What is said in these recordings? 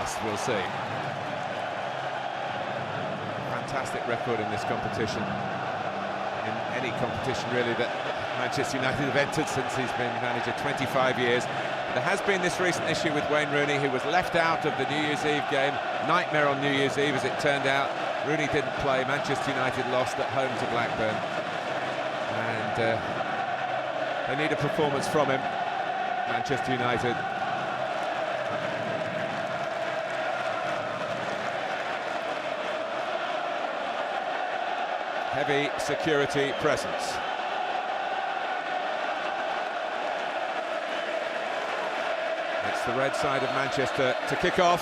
last, we'll see. Fantastic record in this competition, in any competition really that Manchester United have entered since he's been manager, 25 years. There has been this recent issue with Wayne Rooney, who was left out of the New Year's Eve game. Nightmare on New Year's Eve, as it turned out. Rooney didn't play. Manchester United lost at home to Blackburn, and they need a performance from him, Manchester United. Heavy security presence. It's the red side of Manchester to kick off.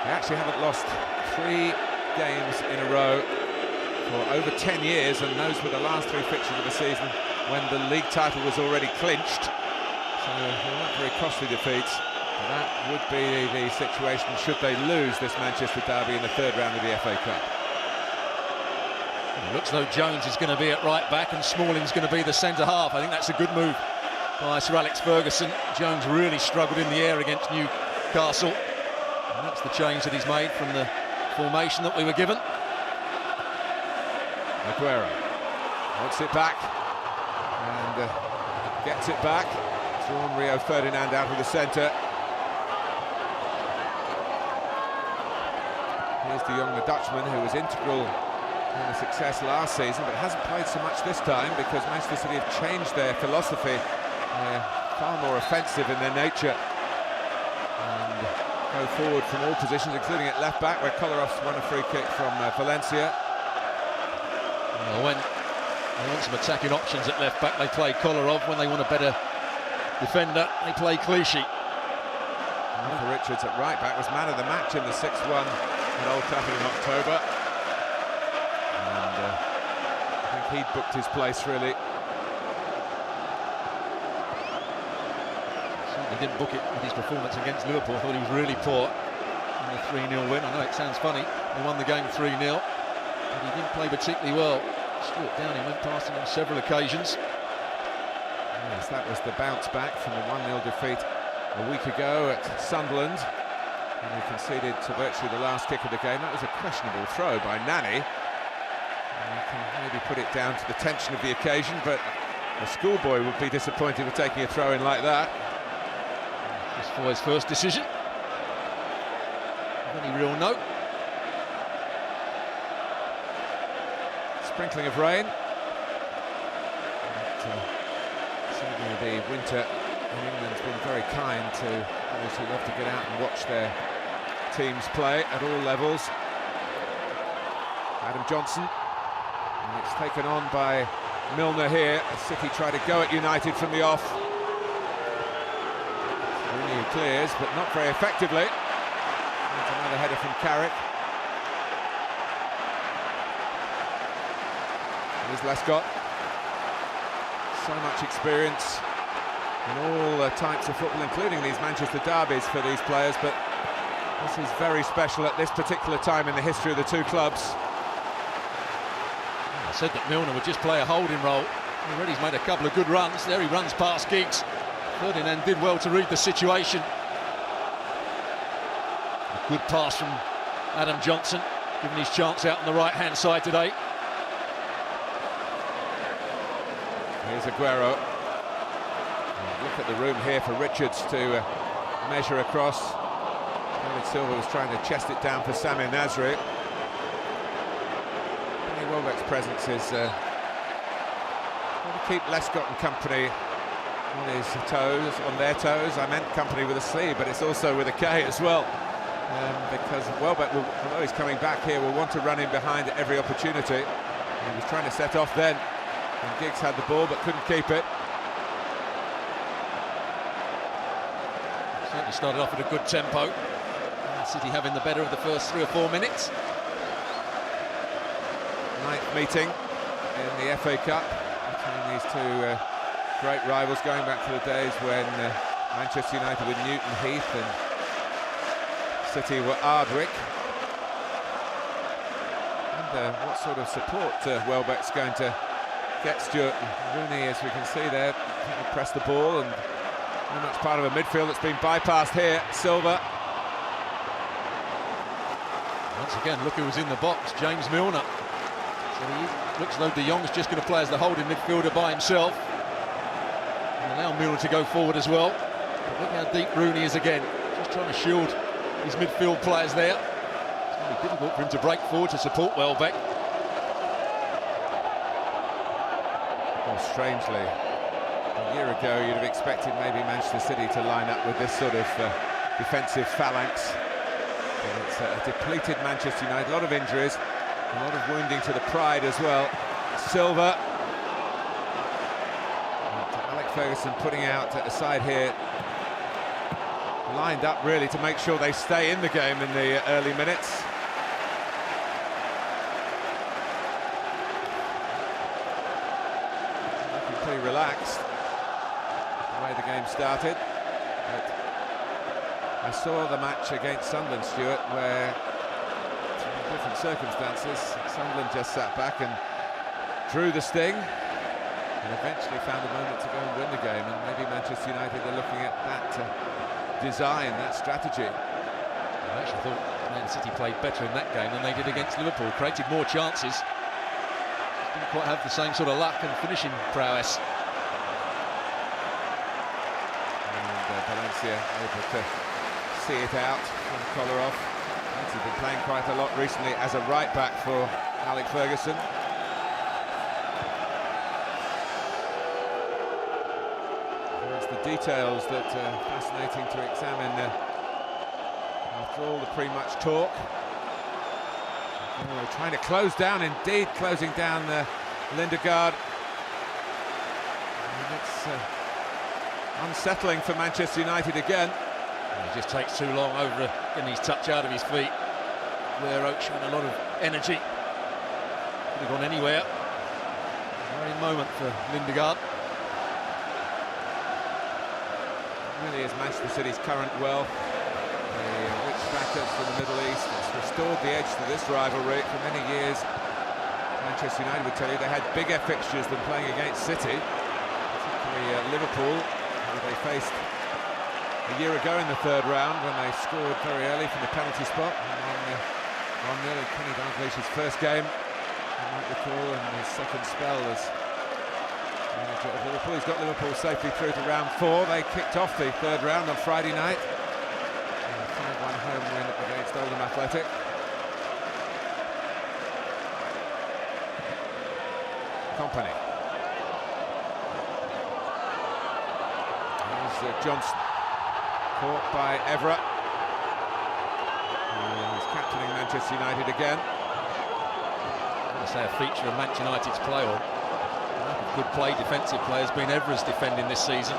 They actually haven't lost 3 games in a row for over 10 years, and those were the last 3 fixtures of the season when the league title was already clinched. So they're not very costly defeats. But that would be the situation should they lose this Manchester derby in the 3rd round of the FA Cup. It looks though Jones is going to be at right back and Smalling's going to be the centre half. I think that's a good move by Sir Alex Ferguson. Jones really struggled in the air against Newcastle, and that's the change that he's made from the formation that we were given. Aguero wants it back and gets it back. Drawn Rio Ferdinand out of the centre. Here's De Jong, the Dutchman, who was integral in the success last season, but hasn't played so much this time because Manchester City have changed their philosophy. They're far more offensive in their nature and go forward from all positions, including at left back, where Kollarov's won a free kick from Valencia. Well, when they want some attacking options at left back, they play Kollarov. When they want a better defender, they play Clichy. Michael Richards at right back was man of the match in the 6-1 at Old Trafford in October. And I think he'd booked his place, really. Certainly didn't book it with his performance against Liverpool. I thought he was really poor in the 3-0 win. I know it sounds funny. They won the game 3-0, but he didn't play particularly well. Stuart Downing went past him on several occasions. Yes, that was the bounce back from the 1-0 defeat a week ago at Sunderland, and they conceded to virtually the last kick of the game. That was a questionable throw by Nani. You can maybe put it down to the tension of the occasion, but a schoolboy would be disappointed with taking a throw in like that. Just for his first decision. Of any real note. Sprinkling of rain. Certainly the winter in England's been very kind to those who love to get out and watch their teams play at all levels. Adam Johnson, and it's taken on by Milner here. City try to go at United from the off. Rooney who clears, but not very effectively. That's another header from Carrick. Here's Lescott. So much experience in all types of football, including these Manchester derbies for these players, but this is very special at this particular time in the history of the two clubs. I said that Milner would just play a holding role. Already he's made a couple of good runs. There he runs past Giggs. Ferdinand did well to read the situation. A good pass from Adam Johnson, given his chance out on the right-hand side today. Here's Aguero. Look at the room here for Richards to measure across. David Silva was trying to chest it down for Samir Nasri. Danny Welbeck's presence is going to keep Lescott and company on his toes, on their toes. I meant company with a C, but it's also with a K as well. Because Welbeck, although he's coming back here, will want to run in behind at every opportunity. He was trying to set off then, and Giggs had the ball but couldn't keep it. Certainly started off at a good tempo. City having the better of the first 3 or 4 minutes. Ninth meeting in the FA Cup between these two great rivals, going back to the days when Manchester United were Newton Heath and City were Ardwick. And what sort of support Welbeck's going to get Stuart Rooney, as we can see there, he pressed the ball, and very much part of a midfield that's been bypassed here. Silva Once again, look who was in the box, James Milner. So he looks like De Jong's just going to play as the holding midfielder by himself. And allow Milner to go forward as well. But look how deep Rooney is again. Just trying to shield his midfield players there. It's going to be difficult for him to break forward to support Welbeck. Well, strangely, a year ago you'd have expected maybe Manchester City to line up with this sort of defensive phalanx. But it's a depleted Manchester United, a lot of injuries, a lot of wounding to the pride as well. Silva. Alex Ferguson putting out at the side here. Lined up really to make sure they stay in the game in the early minutes. Looking pretty relaxed the way the game started. But I saw the match against Sunderland, Stuart, where in different circumstances Sunderland just sat back and drew the sting and eventually found a moment to go and win the game, and maybe Manchester United are looking at that design, that strategy. I actually thought Man City played better in that game than they did against Liverpool, created more chances, didn't quite have the same sort of luck and finishing prowess. And Valencia able to see it out from Kolarov. He's been playing quite a lot recently as a right back for Alex Ferguson. It's the details that are fascinating to examine after all the pre-match talk. Oh, trying to close down, indeed closing down Lindegaard. And it's unsettling for Manchester United again. He just takes too long over getting his touch out of his feet. Where Oak showing a lot of energy. Could have gone anywhere. Very moment for Lindegaard. It really is Manchester City's current well. The rich backers from the Middle East. It's restored the edge to this rivalry. For many years, Manchester United would tell you they had bigger fixtures than playing against City. Particularly Liverpool, who they faced a year ago in the third round when they scored very early from the penalty spot. 1-0 in Kenny Dalglish's first game, you might recall, and his second spell as manager of Liverpool. He's got Liverpool safely through to round 4. They kicked off the third round on Friday night. A 5-1 home win against Oldham Athletic. Company. Here's Johnson. Caught by Everett. He's captaining Manchester United again. I say a feature of Manchester United's play, or good play, defensive play, has been Evra's defending this season.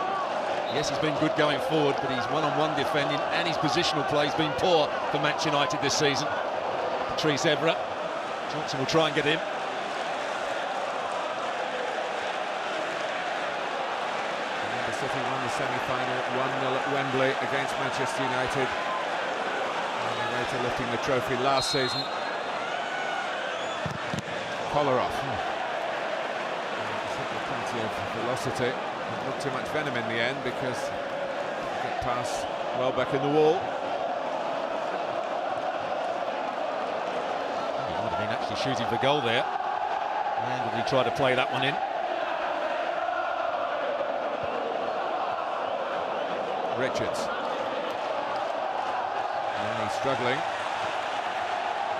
Yes, he's been good going forward, but he's one-on-one defending, and his positional play has been poor for Manchester United this season. Patrice Evra. Johnson will try and get him. City won the semi-final 1-0 at Wembley against Manchester United. On their way to lifting the trophy last season. Kolarov. Plenty of velocity. Not too much venom in the end because get past Welbeck in the wall. He might have been actually shooting for goal there. And did he try to play that one in? Richards. And he's struggling.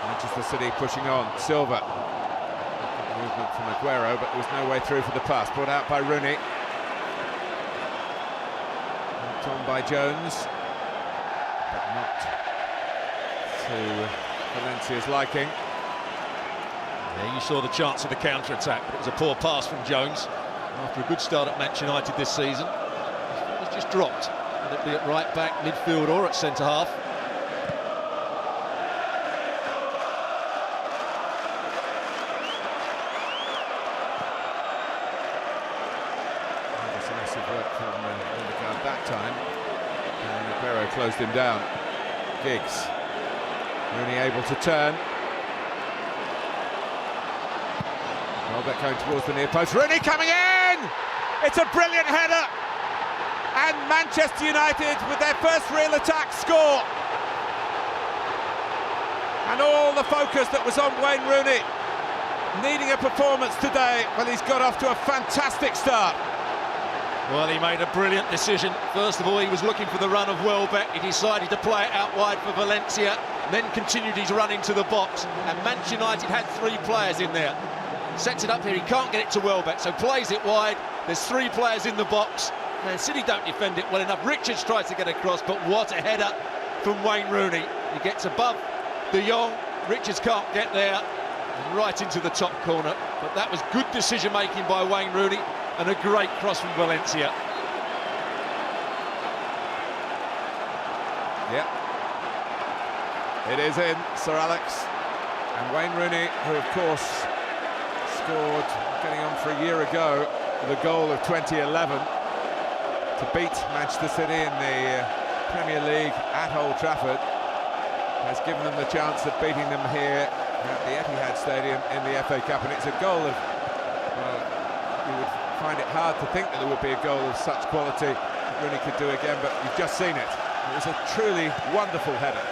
Manchester City pushing on. Silva. Movement from Aguero, but there was no way through for the pass. Brought out by Rooney. Knocked on by Jones. But not to Valencia's liking. There you saw the chance of the counter-attack, but it was a poor pass from Jones. After a good start at Manchester United this season, he's just dropped. Whether it be at right back, midfield or at centre half. Decisive work from Lindegaard that time. And Aguero closed him down. Giggs. Rooney able to turn. Welbeck going towards the near post. Rooney coming in! It's a brilliant header! And Manchester United, with their first real attack, score. And all the focus that was on Wayne Rooney, needing a performance today, well, he's got off to a fantastic start. Well, he made a brilliant decision. First of all, he was looking for the run of Welbeck. He decided to play it out wide for Valencia, then continued his run into the box. And Manchester United had 3 players in there. Sets it up here, he can't get it to Welbeck, so plays it wide. There's 3 players in the box. Man City don't defend it well enough. Richards tries to get across, but what a header from Wayne Rooney. He gets above De Jong, Richards can't get there, and right into the top corner. But that was good decision-making by Wayne Rooney, and a great cross from Valencia. Yeah, it is in, Sir Alex. And Wayne Rooney, who of course scored, getting on for a year ago, the goal of 2011 to beat Manchester City in the Premier League at Old Trafford, has given them the chance of beating them here at the Etihad Stadium in the FA Cup. And it's a goal of, well, you would find it hard to think that there would be a goal of such quality that Rooney could do again, but you've just seen it. It was a truly wonderful header.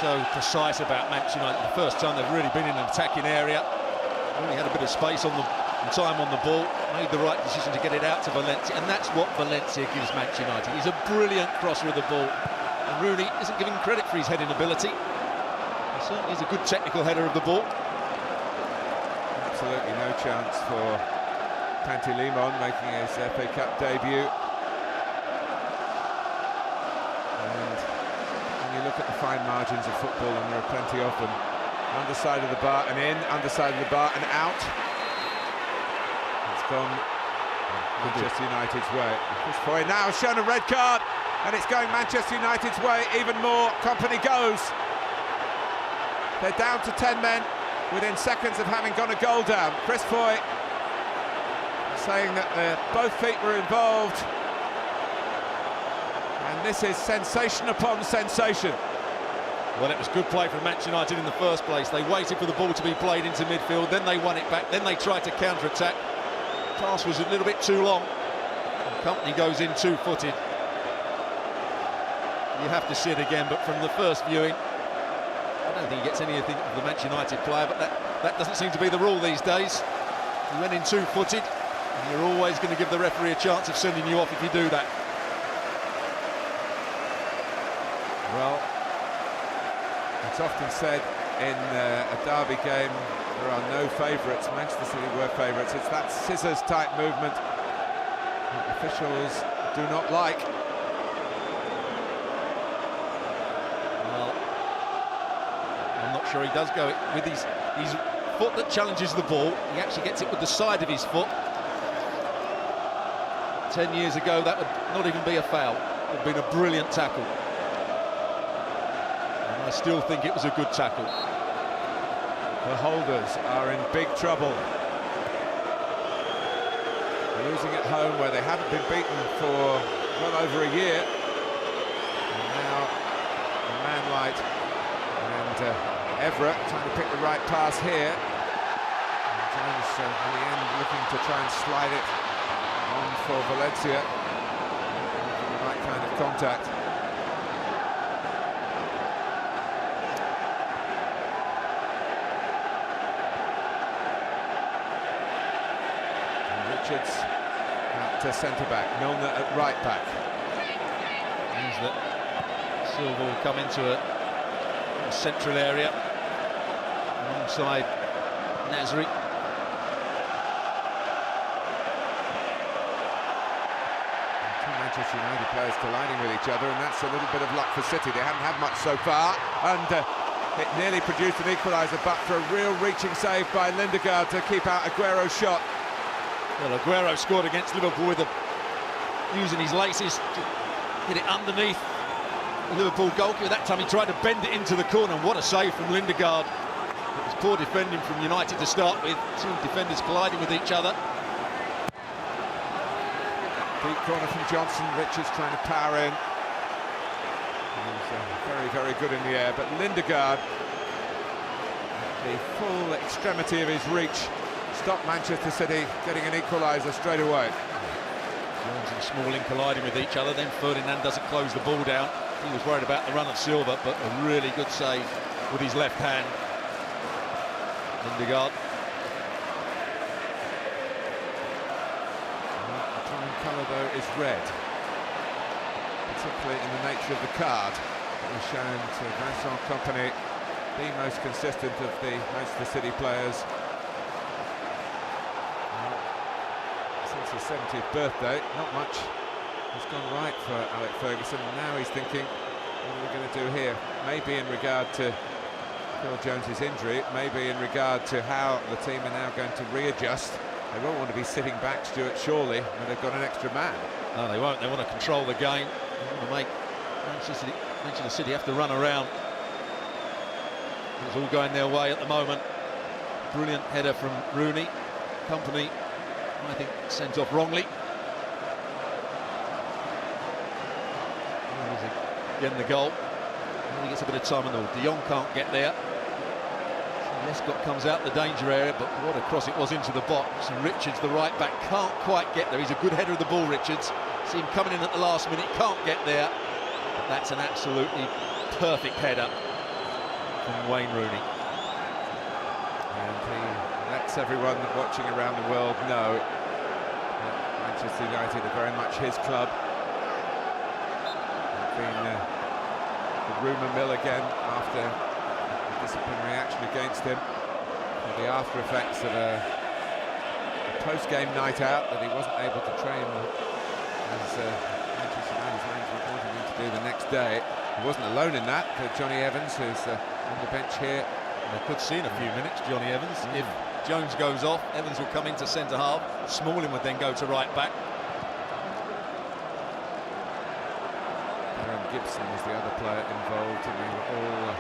So precise about Manchester United. The first time they've really been in an attacking area. Really had a bit of space on the and time on the ball. Made the right decision to get it out to Valencia, and that's what Valencia gives Manchester United. He's a brilliant crosser of the ball, and Rooney isn't giving credit for his heading ability. He certainly is a good technical header of the ball. Absolutely no chance for Pantilimon making his FA Cup debut. And when you look at the fine margins of football, and there are plenty of them, underside of the bar and in, underside of the bar and out. It's gone Manchester United's way. This boy now has shown a red card, and it's going Manchester United's way even more. Company goes. They're down to 10 men within seconds of having gone a goal down. Chris Foy saying that both feet were involved. And this is sensation upon sensation. Well, it was good play from Manchester United in the first place. They waited for the ball to be played into midfield, then they won it back, then they tried to counter-attack. Pass was a little bit too long. Company goes in 2-footed. You have to see it again, but from the first viewing, I don't think he gets anything of the Manchester United player, but that doesn't seem to be the rule these days. He went in 2-footed, and you're always going to give the referee a chance of sending you off if you do that. Well, it's often said in a derby game there are no favourites. Manchester City were favourites. It's that scissors-type movement that officials do not like. Well, I'm not sure he does go with his foot that challenges the ball. He actually gets it with the side of his foot. 10 years ago, that would not even be a foul. It would have been a brilliant tackle. I still think it was a good tackle. The holders are in big trouble. Losing at home where they haven't been beaten for well over a year. And now a man like and Everett trying to pick the right pass here. And Jones in the end looking to try and slide it on for Valencia. The right kind of contact. Richards at centre-back, Milner at right-back. Means that Silva will come into a central area alongside Nasri. Two Manchester United players colliding with each other, and that's a little bit of luck for City. They haven't had much so far, and it nearly produced an equaliser, but for a real reaching save by Lindegaard to keep out Aguero's shot. Well, Aguero scored against Liverpool with using his laces to hit it underneath the Liverpool goalkeeper. That time he tried to bend it into the corner, and what a save from Lindegaard. It was poor defending from United to start with. Two defenders colliding with each other. Deep corner from Johnson, Richards trying to power in. He's very, very good in the air, but Lindegaard, the full extremity of his reach, stopped Manchester City getting an equaliser straight away. Jones and Smalling colliding with each other, then Ferdinand doesn't close the ball down. he was worried about the run of Silva, but a really good save with his left hand. Lindegaard. The prime colour, though, is red, particularly in the nature of the card that was shown to Vincent Kompany, the most consistent of the Manchester City players. Since his 70th birthday, not much has gone right for Alex Ferguson. Now he's thinking, what are we going to do here? Maybe in regard to Phil Jones's injury, maybe in regard to how the team are now going to readjust. They won't want to be sitting back Stuart Shawley when they've got an extra man. No, they won't. They want to control the game. They want to make Manchester City have to run around. It's all going their way at the moment. Brilliant header from Rooney. Kompany, I think, sent off wrongly. Again, the goal. He gets a bit of time on the ball. De Jong can't get there. So Lescott comes out the danger area, but what a cross it was into the box. And Richards, the right back, can't quite get there. He's a good header of the ball, Richards. See him coming in at the last minute, can't get there. But that's an absolutely perfect header from Wayne Rooney. And he lets everyone watching around the world know that Manchester United are very much his club. Been the rumour mill again after the disciplinary action against him, and the after effects of a post-game night out that he wasn't able to train as Manchester United's management wanted him to do the next day. He wasn't alone in that. Johnny Evans, who's on the bench here, they could see in a few minutes Johnny Evans. If Jones goes off, Evans will come into centre half. Smalling would then go to right back. Gibson was the other player involved, and they were all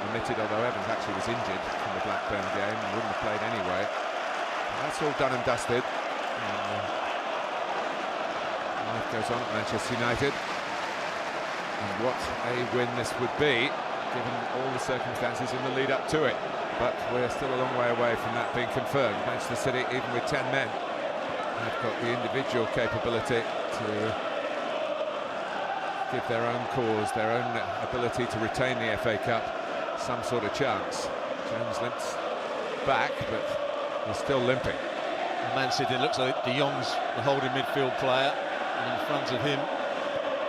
omitted, although Evans actually was injured from the Blackburn game and wouldn't have played anyway. But that's all done and dusted. And, life goes on at Manchester United. And what a win this would be, given all the circumstances in the lead up to it. But we're still a long way away from that being confirmed. Manchester City, even with 10 men, have got the individual capability to give their own cause, their own ability to retain the FA Cup some sort of chance. Jones limps back, but he's still limping. Man City, looks like De Jong's the holding midfield player, and in front of him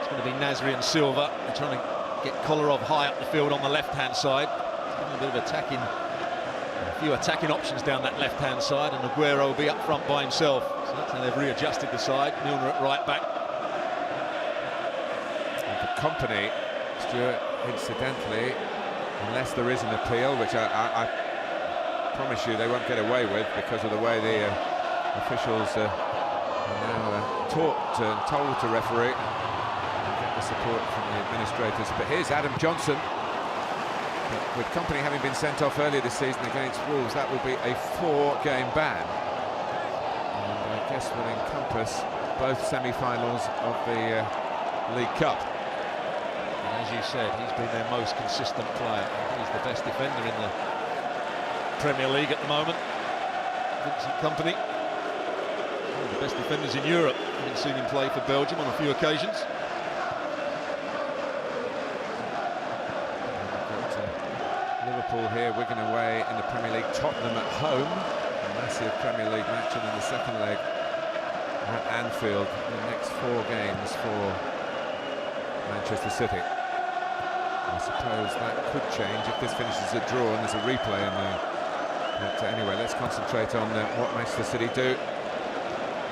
it's going to be Nasri and Silva. They're trying to get Kolarov high up the field on the left-hand side. A bit of attacking, a few attacking options down that left-hand side, and Aguero will be up front by himself. So that's how they've readjusted the side. Milner at right back. Kompany, Stuart, incidentally, unless there is an appeal, which I promise you they won't get away with because of the way the officials are now told to referee and get the support from the administrators. But here's Adam Johnson. But with Kompany having been sent off earlier this season against Wolves, that will be a 4-game ban. And I guess will encompass both semi-finals of the League Cup. As you said, he's been their most consistent player. He's the best defender in the Premier League at the moment. Vincent Kompany, one of the best defenders in Europe. I've seen him play for Belgium on a few occasions. Liverpool here, Wigan away in the Premier League. Tottenham at home, a massive Premier League match, and then the second leg at Anfield. The next 4 games for Manchester City. I suppose that could change if this finishes a draw and there's a replay in there. But anyway, let's concentrate on what Manchester City do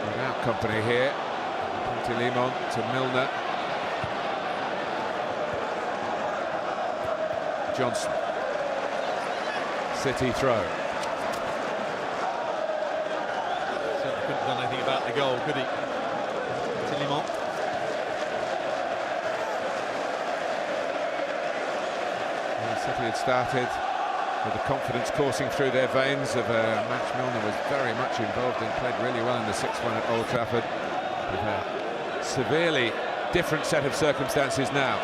without Kompany here. Limon to Milner. Johnson. City throw. Certainly couldn't have done anything about the goal, could he? Limon. City had started with the confidence coursing through their veins of a match Milner was very much involved in, played really well in the 6-1 at Old Trafford, with a severely different set of circumstances now.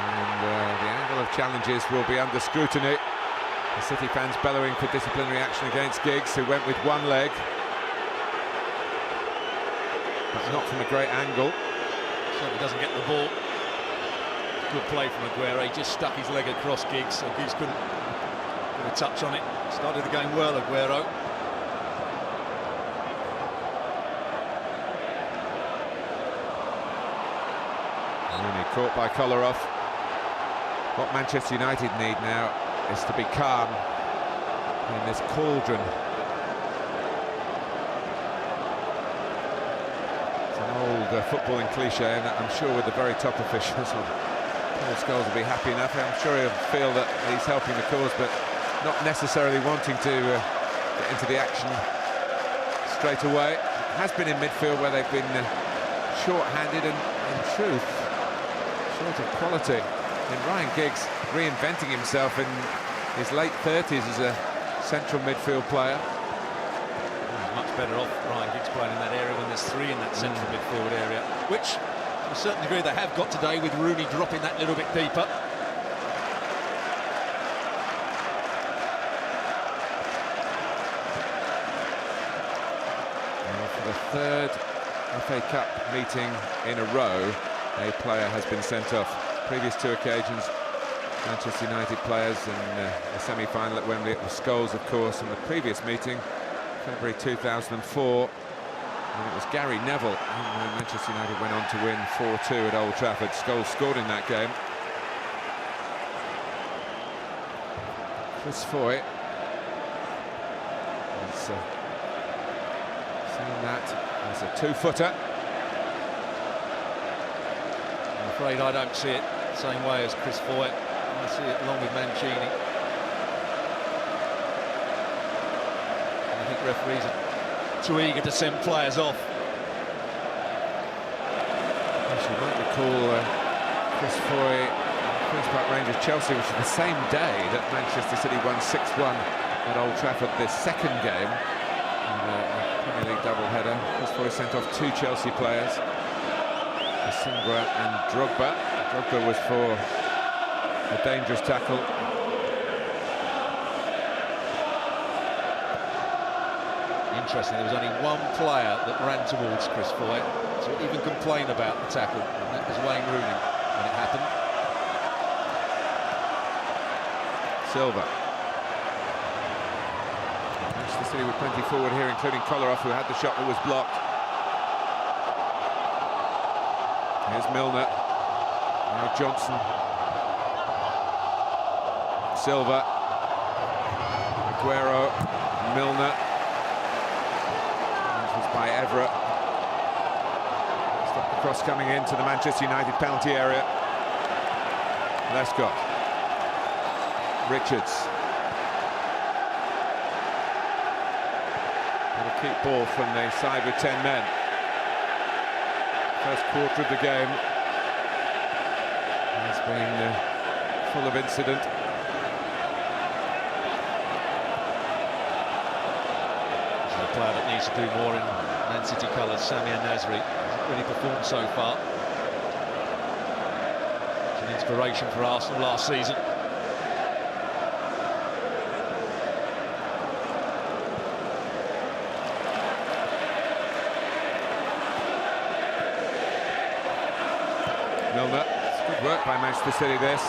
And the angle of challenges will be under scrutiny. The City fans bellowing for disciplinary action against Giggs, who went with one leg, but not from a great angle. Certainly doesn't get the ball. Good play from Aguero. He just stuck his leg across Giggs, so Giggs couldn't get a touch on it. Started the game well, Aguero. Rooney caught by Kolarov. What Manchester United need now is to be calm in this cauldron. It's an old footballing cliche, and I'm sure with the very top officials, Paul Scholes will be happy enough. I'm sure he'll feel that he's helping the cause, but not necessarily wanting to get into the action straight away. It has been in midfield where they've been short-handed and, in truth, short of quality. And Ryan Giggs reinventing himself in his late 30s as a central midfield player. He's much better off, Ryan Giggs, playing in that area when there's three in that central midfield area, which to a certain degree they have got today, with Rooney dropping that little bit deeper. Well, for the third FA Cup meeting in a row, a player has been sent off. Previous two occasions, Manchester United players in the semi-final at Wembley. It was Scholes, of course, in the previous meeting, February 2004. And it was Gary Neville, and Manchester United went on to win 4-2 at Old Trafford. Scholes scored in that game. Chris Foy has seen that as a two-footer. I'm afraid I don't see it the same way as Chris Foy. I see it along with Mancini. I think referees are too eager to send players off. Yes, you might recall Chris Foy, Queen's Park Rangers Chelsea, which was the same day that Manchester City won 6-1 at Old Trafford, their second game in the Premier League double-header. Chris Foy sent off two Chelsea players, Singwa and Drogba. Drogba was for a dangerous tackle. Interesting, there was only one player that ran towards Chris Foy to even complain about the tackle, and that was Wayne Rooney when it happened. Silva. Manchester City with plenty forward here, including Kolarov, who had the shot that was blocked. Here's Milner. Now Johnson. Silva. Aguero. Milner. This was by Evra. Stop the cross coming into the Manchester United penalty area. Lescott. Richards. Got a keep ball from the side with 10 men. First quarter of the game has been full of incident. This is a player that needs to do more in Man City colours. Samir Nasri hasn't really performed so far. It's an inspiration for Arsenal last season. Milner. It's good work by Manchester City, this.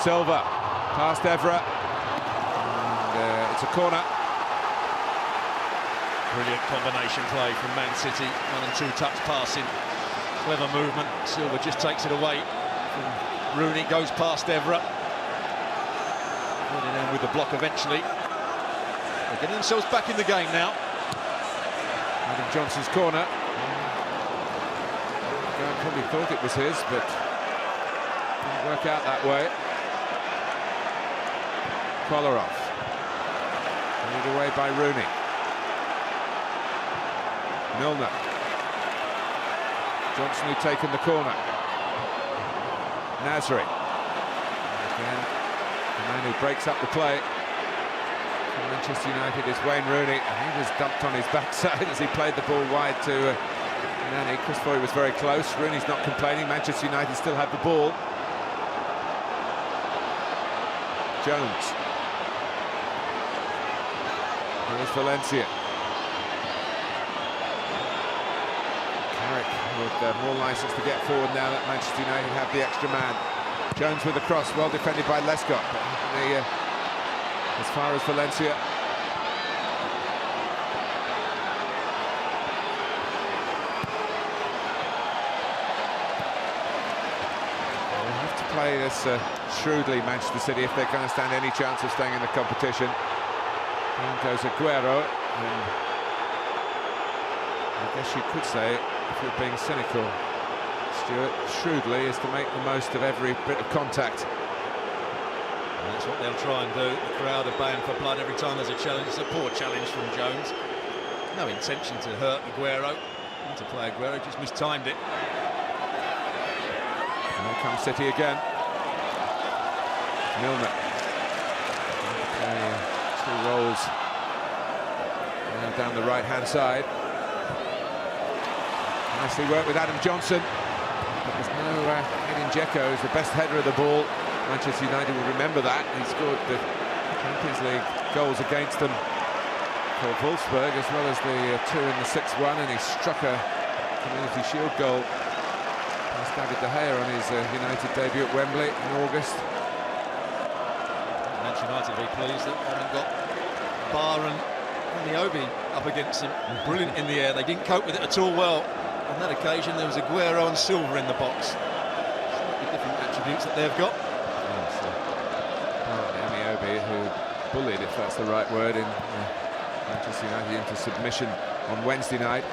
Silva past Evra. And it's a corner. Brilliant combination play from Man City. 1 and 2 touch passing. Clever movement. Silva just takes it away from Rooney. Goes past Evra. Running in with the block eventually. They're getting themselves back in the game now. Adam Johnson's corner. I probably thought it was his, but didn't work out that way. Kolarov. Carried away by Rooney. Milner. Johnson who'd taken the corner. Nasri. Again, the man who breaks up the play for Manchester United is Wayne Rooney, and he was dumped on his backside as he played the ball wide to Nani. Chris Foy was very close. Rooney's not complaining. Manchester United still have the ball. Jones. Here's Valencia. Carrick with more licence to get forward now that Manchester United have the extra man. Jones with the cross, well defended by Lescott. As far as Valencia. Play this shrewdly, Manchester City, if they're going to stand any chance of staying in the competition. In goes Aguero, and I guess you could say, if you're being cynical, Stuart, shrewdly is to make the most of every bit of contact. And that's what they'll try and do. The crowd are baying for blood every time there's a challenge. It's a poor challenge from Jones. No intention to hurt Aguero. Want to play Aguero, just mistimed it. And there comes City again. Milner. Two rolls now down the right-hand side. Nicely worked with Adam Johnson. But there's no Edin Dzeko, who's the best header of the ball. Manchester United will remember that. He scored the Champions League goals against them for Wolfsburg, as well as the 2 in the 6-1, and he struck a Community Shield goal. David De Gea on his United debut at Wembley in August. Manchester United will be pleased that they haven't got Barr and Niobe up against them. Brilliant in the air. They didn't cope with it at all well. On that occasion, there was Aguero and Silva in the box. Slightly different attributes that they've got. Yes, Niobe, who bullied, if that's the right word, in Manchester United into submission on Wednesday night.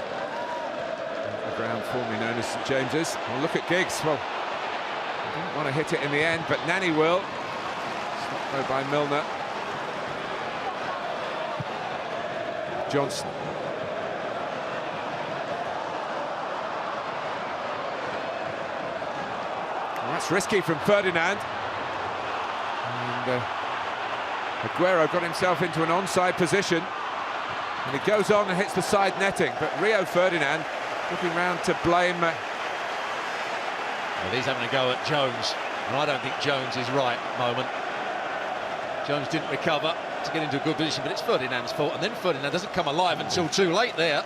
The ground formerly known as St James's. Well, look at Giggs. Well, he didn't want to hit it in the end, but Nani will. Stopped though by Milner. Johnson. Well, that's risky from Ferdinand. And Aguero got himself into an onside position. And he goes on and hits the side netting, but Rio Ferdinand looking round to blame. Well, he's having a go at Jones, and I don't think Jones is right at the moment. Jones didn't recover to get into a good position, but it's Ferdinand's fault, and then Ferdinand doesn't come alive until too late there.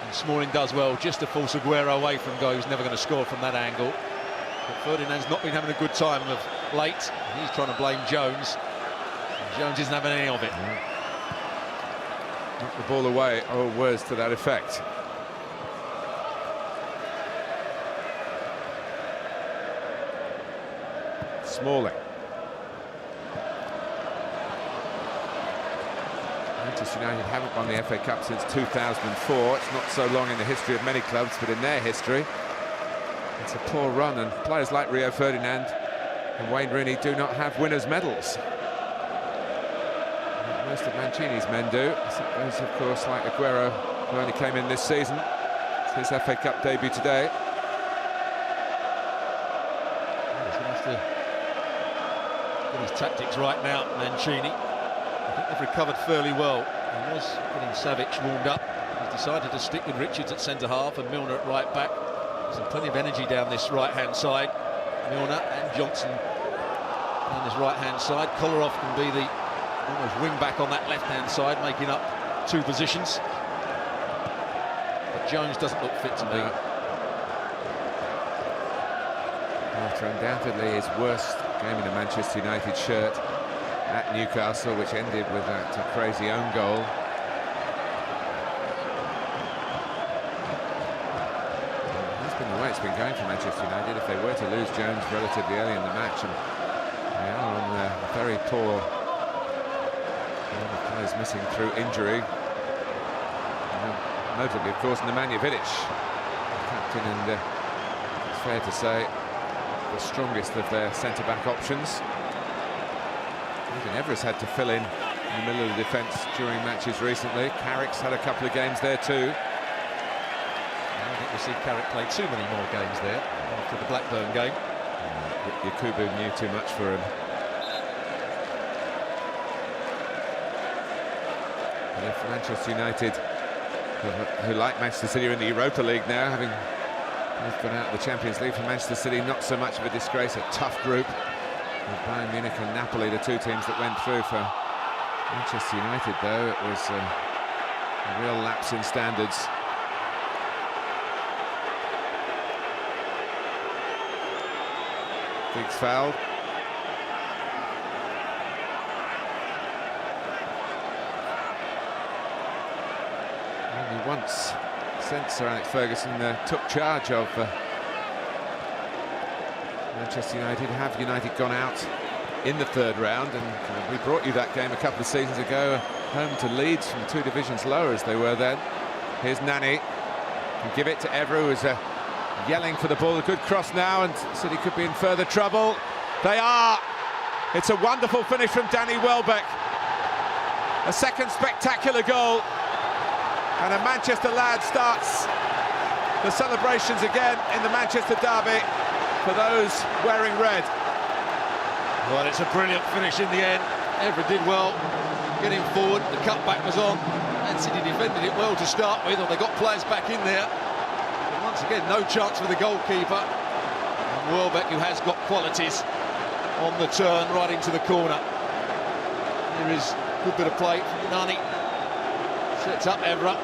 And Smalling does well just to force Aguero away from goal. He's never going to score from that angle. But Ferdinand's not been having a good time of late. He's trying to blame Jones. And Jones isn't having any of it. Knock the ball away, or words to that effect. Smalling. Manchester United haven't won the FA Cup since 2004. It's not so long in the history of many clubs, but in their history, it's a poor run, and players like Rio Ferdinand and Wayne Rooney do not have winners' medals. Most of Mancini's men do. Those, of course, like Aguero, who only came in this season. It's his FA Cup debut today. He's going to have to get his tactics right now, Mancini. I think they've recovered fairly well. He was getting Savic warmed up. He's decided to stick with Richards at centre-half and Milner at right-back. There's plenty of energy down this right-hand side. Milner and Johnson on his right-hand side. Kolarov can be the almost wing-back on that left-hand side, making up 2 positions. But Jones doesn't look fit to me. After undoubtedly his worst game in a Manchester United shirt at Newcastle, which ended with that crazy own goal. That's been the way it's been going for Manchester United. If they were to lose Jones relatively early in the match, and they are on a very poor, players missing through injury, notably of course Nemanja Vidic, captain, and it's fair to say the strongest of their centre-back options. Even Everest had to fill in the middle of the defence during matches recently. Carrick's had a couple of games there too. I don't think we'll see Carrick play too many more games there after the Blackburn game. Yakubu knew too much for him. And if Manchester United, who like Manchester City, are in the Europa League now, having both gone out of the Champions League, for Manchester City not so much of a disgrace, a tough group. Bayern Munich and Napoli, the 2 teams that went through. For Manchester United, though, it was a real lapse in standards. Giggs fouled. Only once since Sir Alex Ferguson took charge of Manchester United have United gone out in the third round, and we brought you that game a couple of seasons ago, home to Leeds from 2 divisions lower as they were then. Here's Nani, can give it to Evra, who is yelling for the ball. A good cross now, and City could be in further trouble. They are. It's a wonderful finish from Danny Welbeck. A second spectacular goal, and a Manchester lad starts the celebrations again in the Manchester derby for those wearing red. Well, it's a brilliant finish in the end. Evra did well, getting forward, the cutback was on. Man City defended it well to start with, or they got players back in there. But once again, no chance for the goalkeeper. And Welbeck, who has got qualities, on the turn right into the corner. Here is a good bit of play from Nani. Sets up Evra.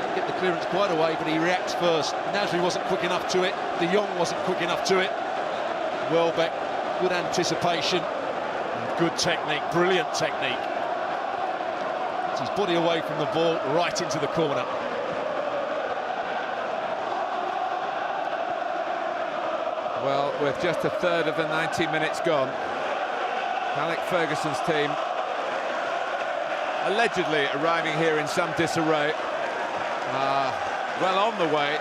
Didn't get the clearance quite away, but he reacts first. Nasri wasn't quick enough to it. De Jong wasn't quick enough to it. Welbeck, good anticipation, and good technique, brilliant technique. Gets his body away from the ball, right into the corner. Well, with just a third of the 90 minutes gone, Alex Ferguson's team allegedly arriving here in some disarray, well on the way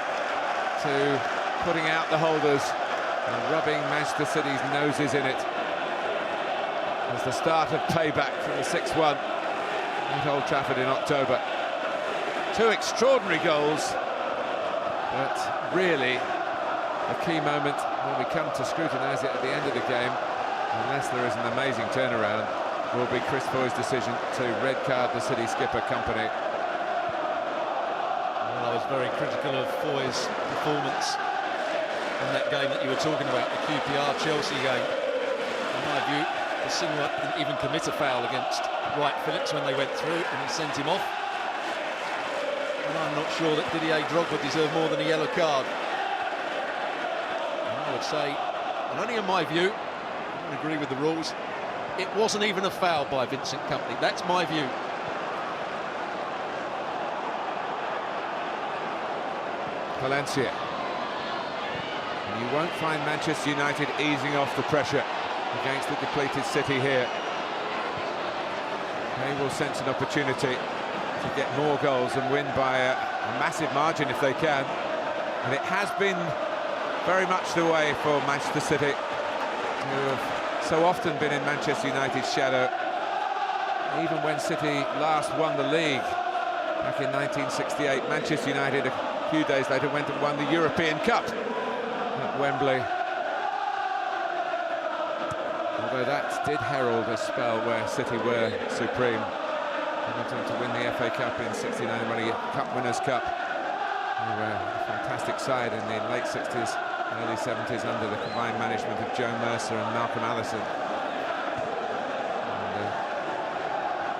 to putting out the holders and rubbing Manchester City's noses in it. As the start of payback for the 6-1 at Old Trafford in October. 2 extraordinary goals, but really a key moment when we come to scrutinise it at the end of the game, unless there is an amazing turnaround, will be Chris Foy's decision to red card the City skipper Company. Well, I was very critical of Foy's performance in that game that you were talking about, the QPR Chelsea game. In my view, the Singler didn't even commit a foul against Wright Phillips when they went through, and he sent him off. And I'm not sure that Didier Drogba deserved more than a yellow card. And I would say, and only in my view, I don't agree with the rules, it wasn't even a foul by Vincent Kompany. That's my view. Valencia. You won't find Manchester United easing off the pressure against the depleted City here. They will sense an opportunity to get more goals and win by a massive margin if they can. And it has been very much the way for Manchester City, who have so often been in Manchester United's shadow. Even when City last won the league back in 1968, Manchester United a few days later went and won the European Cup at Wembley. Although that did herald a spell where City were supreme. They went on to win the FA Cup in '69, winning a Cup Winners' Cup. They were a fantastic side in the late '60s, early '70s under the combined management of Joe Mercer and Malcolm Allison.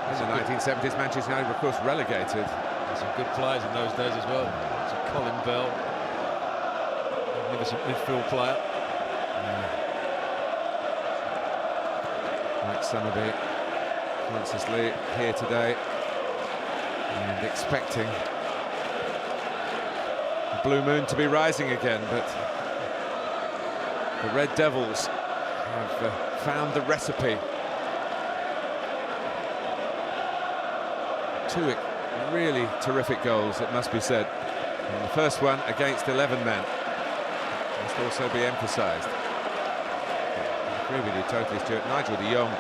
And, in the 1970s, Manchester United were of course relegated. There's some good players in those days as well. So Colin Bell, magnificent midfield player. Mike Summerby, Francis Lee here today, and expecting the Blue Moon to be rising again, but the Red Devils have found the recipe. 2 really terrific goals, it must be said. And the first one against 11 men must also be emphasised. I agree with you totally, Stuart. Nigel de Jong,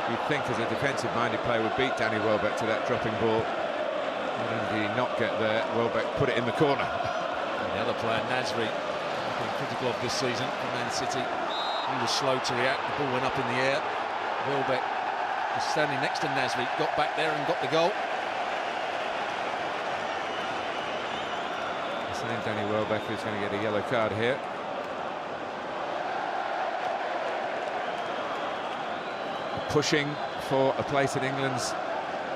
you'd think as a defensive-minded player would beat Danny Welbeck to that dropping ball. Not only did he not get there, Welbeck put it in the corner. And the other player, Nasri, I've been critical of this season for Man City. He was slow to react, the ball went up in the air. Welbeck was standing next to Nasri, got back there and got the goal. The same Danny Welbeck who's going to get a yellow card here. Pushing for a place in England's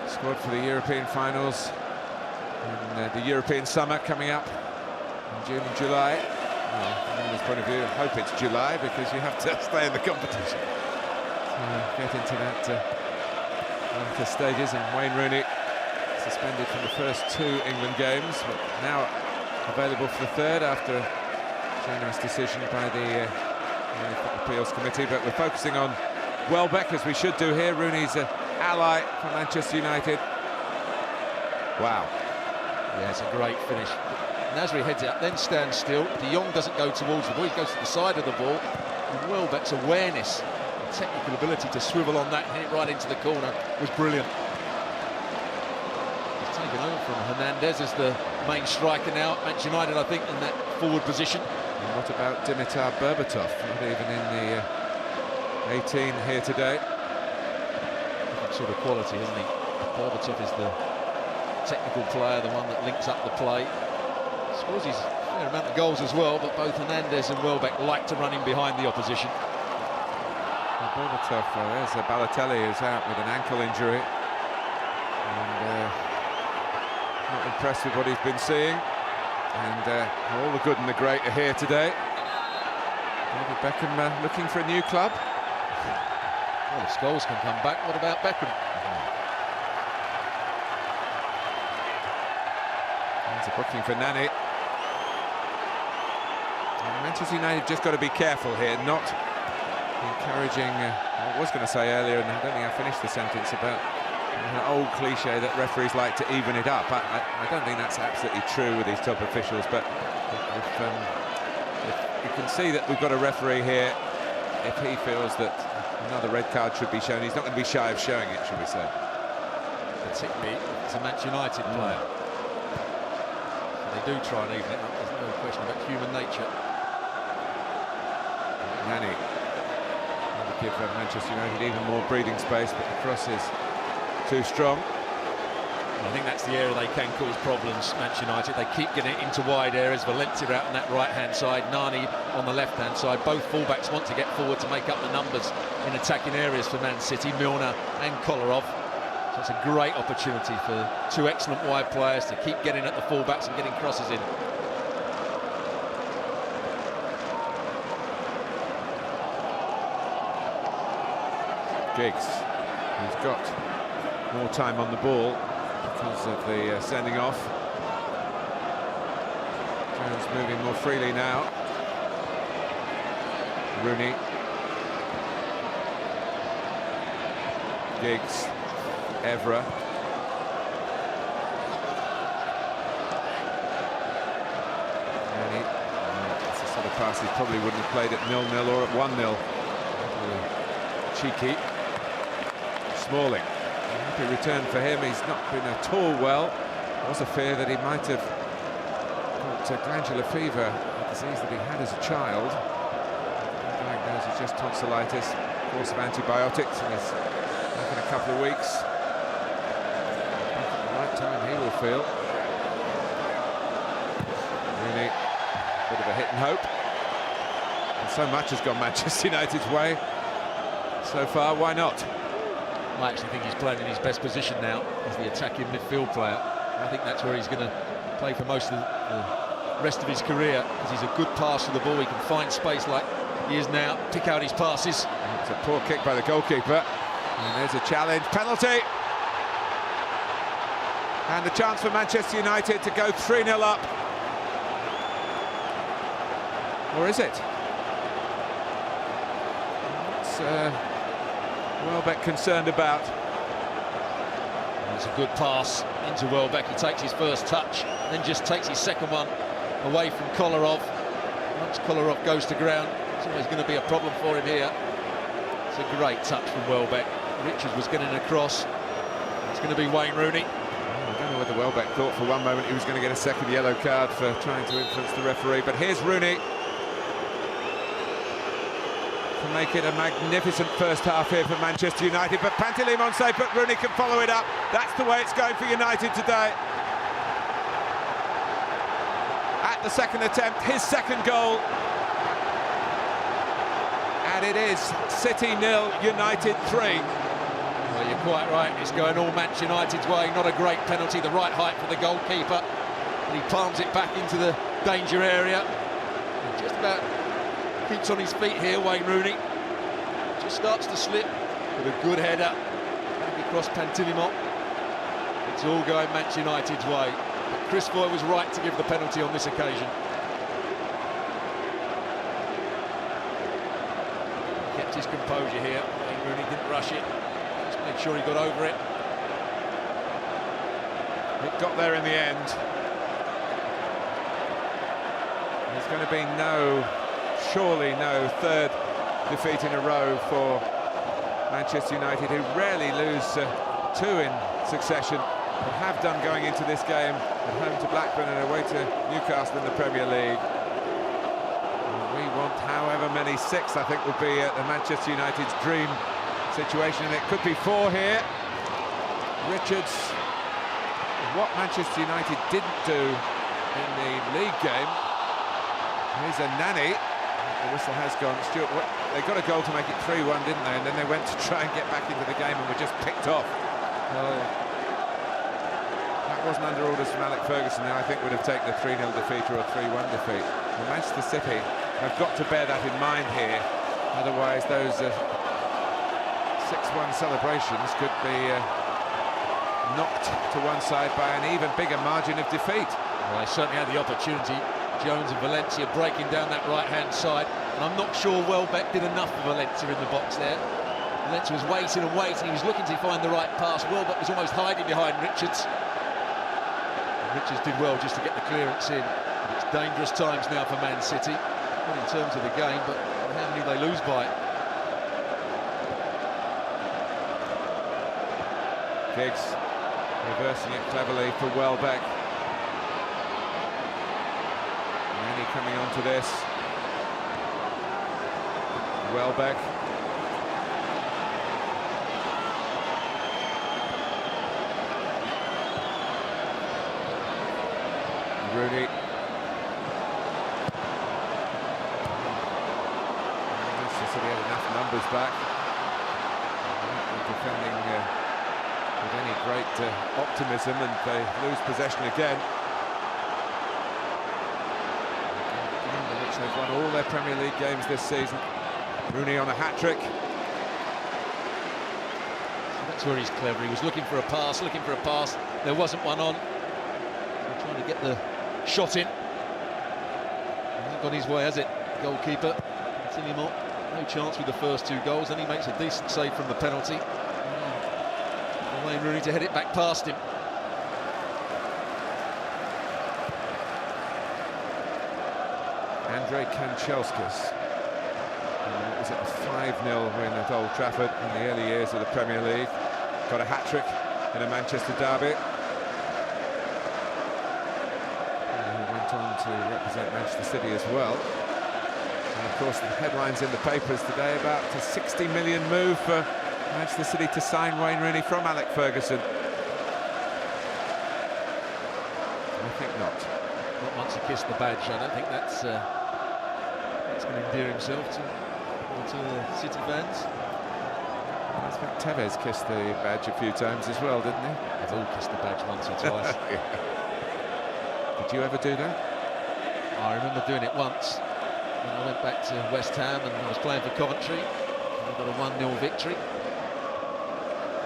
squad for the European finals in the European summer coming up in June and July. Well, from his point of view, I hope it's July because you have to stay in the competition. Get into that latter stages, and Wayne Rooney suspended from the first 2 England games, but now available for the third after a generous decision by the Appeals Committee. But we're focusing on Welbeck, as we should do here. Rooney's ally for Manchester United. Wow. Yeah, it's a great finish. Nasri heads it up, then stands still. De Jong doesn't go towards the ball, he goes to the side of the ball. And Welbeck's awareness, technical ability to swivel on that and hit it right into the corner was brilliant. He's taken over from Hernandez as the main striker now at Manchester United, I think, in that forward position. And what about Dimitar Berbatov? Not even in the 18 here today. That sort of quality, isn't he? Berbatov is the technical player, the one that links up the play. Scores his fair amount of goals as well, but both Hernandez and Welbeck like to run in behind the opposition. Berbatov, there's Balotelli, who's out with an ankle injury, and not impressed with what he's been seeing. And all the good and the great are here today. David Beckham looking for a new club. Well, if Scholes can come back, what about Beckham? There's a booking for Nani. And Manchester United just got to be careful here, not encouraging, I was going to say earlier, and I don't think I finished the sentence, about an old cliche that referees like to even it up. I don't think that's absolutely true with these top officials, but if you can see that we've got a referee here, if he feels that another red card should be shown, he's not going to be shy of showing it, should we say. Particularly as a Manchester United player. So they do try and even it up, there's no question about human nature. Nani will give Manchester United even more breathing space, but the cross is too strong. I think that's the area they can cause problems, Manchester United. They keep getting it into wide areas. Valencia out on that right-hand side, Nani on the left-hand side. Both fullbacks want to get forward to make up the numbers in attacking areas for Man City, Milner and Kolarov. So it's a great opportunity for 2 excellent wide players to keep getting at the fullbacks and getting crosses in. Giggs, who's got more time on the ball because of the sending off. Jones moving more freely now. Rooney. Giggs. Evra. It's the sort of pass he probably wouldn't have played at 0-0 or at 1-0. Cheeky. Smalling. A happy return for him. He's not been at all well. There was a fear that he might have got glandular fever, a disease that he had as a child. Diagnosed as just tonsillitis, course of antibiotics, and he's back in a couple of weeks. Back at the right time, he will feel. Really, bit of a hit and hope. And so much has gone Manchester United's way so far. Why not? I actually think he's playing in his best position now as the attacking midfield player. I think that's where he's going to play for most of the rest of his career, because he's a good passer of the ball. He can find space like he is now, pick out his passes. It's a poor kick by the goalkeeper. And there's a challenge, penalty. And a chance for Manchester United to go 3-0 up. Or is it? What's Welbeck concerned about? It's a good pass into Welbeck. He takes his first touch, then just takes his second one away from Kolarov. Once Kolarov goes to ground, it's always going to be a problem for him here. It's a great touch from Welbeck. Richards was getting across. It's going to be Wayne Rooney. I don't know whether Welbeck thought for one moment he was going to get a second yellow card for trying to influence the referee, but here's Rooney to make it a magnificent first half here for Manchester United, but Pantilimon safe, but Rooney can follow it up. That's the way it's going for United today. At the second attempt, his second goal. And it is City 0, United 3. Well, you're quite right, it's going all Manchester United's way. Not a great penalty, the right height for the goalkeeper. And he palms it back into the danger area. He just about keeps on his feet here, Wayne Rooney. Just starts to slip with a good header back across Pantilimon. It's all going Manchester United's way. But Chris Foy was right to give the penalty on this occasion. He kept his composure here. Wayne Rooney didn't rush it. Just made sure he got over it. It got there in the end. There's going to be surely no third defeat in a row for Manchester United, who rarely lose two in succession, but have done going into this game at home to Blackburn and away to Newcastle in the Premier League. And we want however many, 6 I think would be the Manchester United's dream situation, and it could be 4 here. Richards, what Manchester United didn't do in the league game. Here's a Nani. The whistle has gone. Stuart, they got a goal to make it 3-1, didn't they? And then they went to try and get back into the game and were just picked off. Well, that wasn't under orders from Alex Ferguson, who I think would have taken a 3-0 defeat or a 3-1 defeat. And Manchester City have got to bear that in mind here. Otherwise, those 6-1 celebrations could be knocked to one side by an even bigger margin of defeat. Well, they certainly had the opportunity. Jones and Valencia breaking down that right-hand side, and I'm not sure Welbeck did enough for Valencia in the box there. Valencia was waiting and waiting. He was looking to find the right pass. Welbeck was almost hiding behind Richards. And Richards did well just to get the clearance in. But it's dangerous times now for Man City, not in terms of the game, but how many they lose by. Giggs reversing it cleverly for Welbeck. Nani coming onto this. Welbeck. Rooney. Manchester City had enough numbers back. Defending with any great optimism, and they lose possession again. In which they've won all their Premier League games this season. Rooney on a hat-trick. That's where he's clever. He was looking for a pass. There wasn't one on. So trying to get the shot in. Hasn't gone his way, has it? Goalkeeper. Anymore. No chance with the first 2 goals. Then he makes a decent save from the penalty. Wayne Rooney to head it back past him. Andrei Kanchelskis. Was it a 5-0 win at Old Trafford in the early years of the Premier League? Got a hat-trick in a Manchester derby. He went on to represent Manchester City as well. And of course the headlines in the papers today about a 60 million move for Manchester City to sign Wayne Rooney from Alex Ferguson. I think not. Not once he kissed the badge. I don't think that's going to endear himself to the City fans. I think Tevez kissed the badge a few times as well, didn't he? They've all kissed the badge once or twice. Yeah. Did you ever do that? I remember doing it once when I went back to West Ham and I was playing for Coventry. We got a 1-0 victory.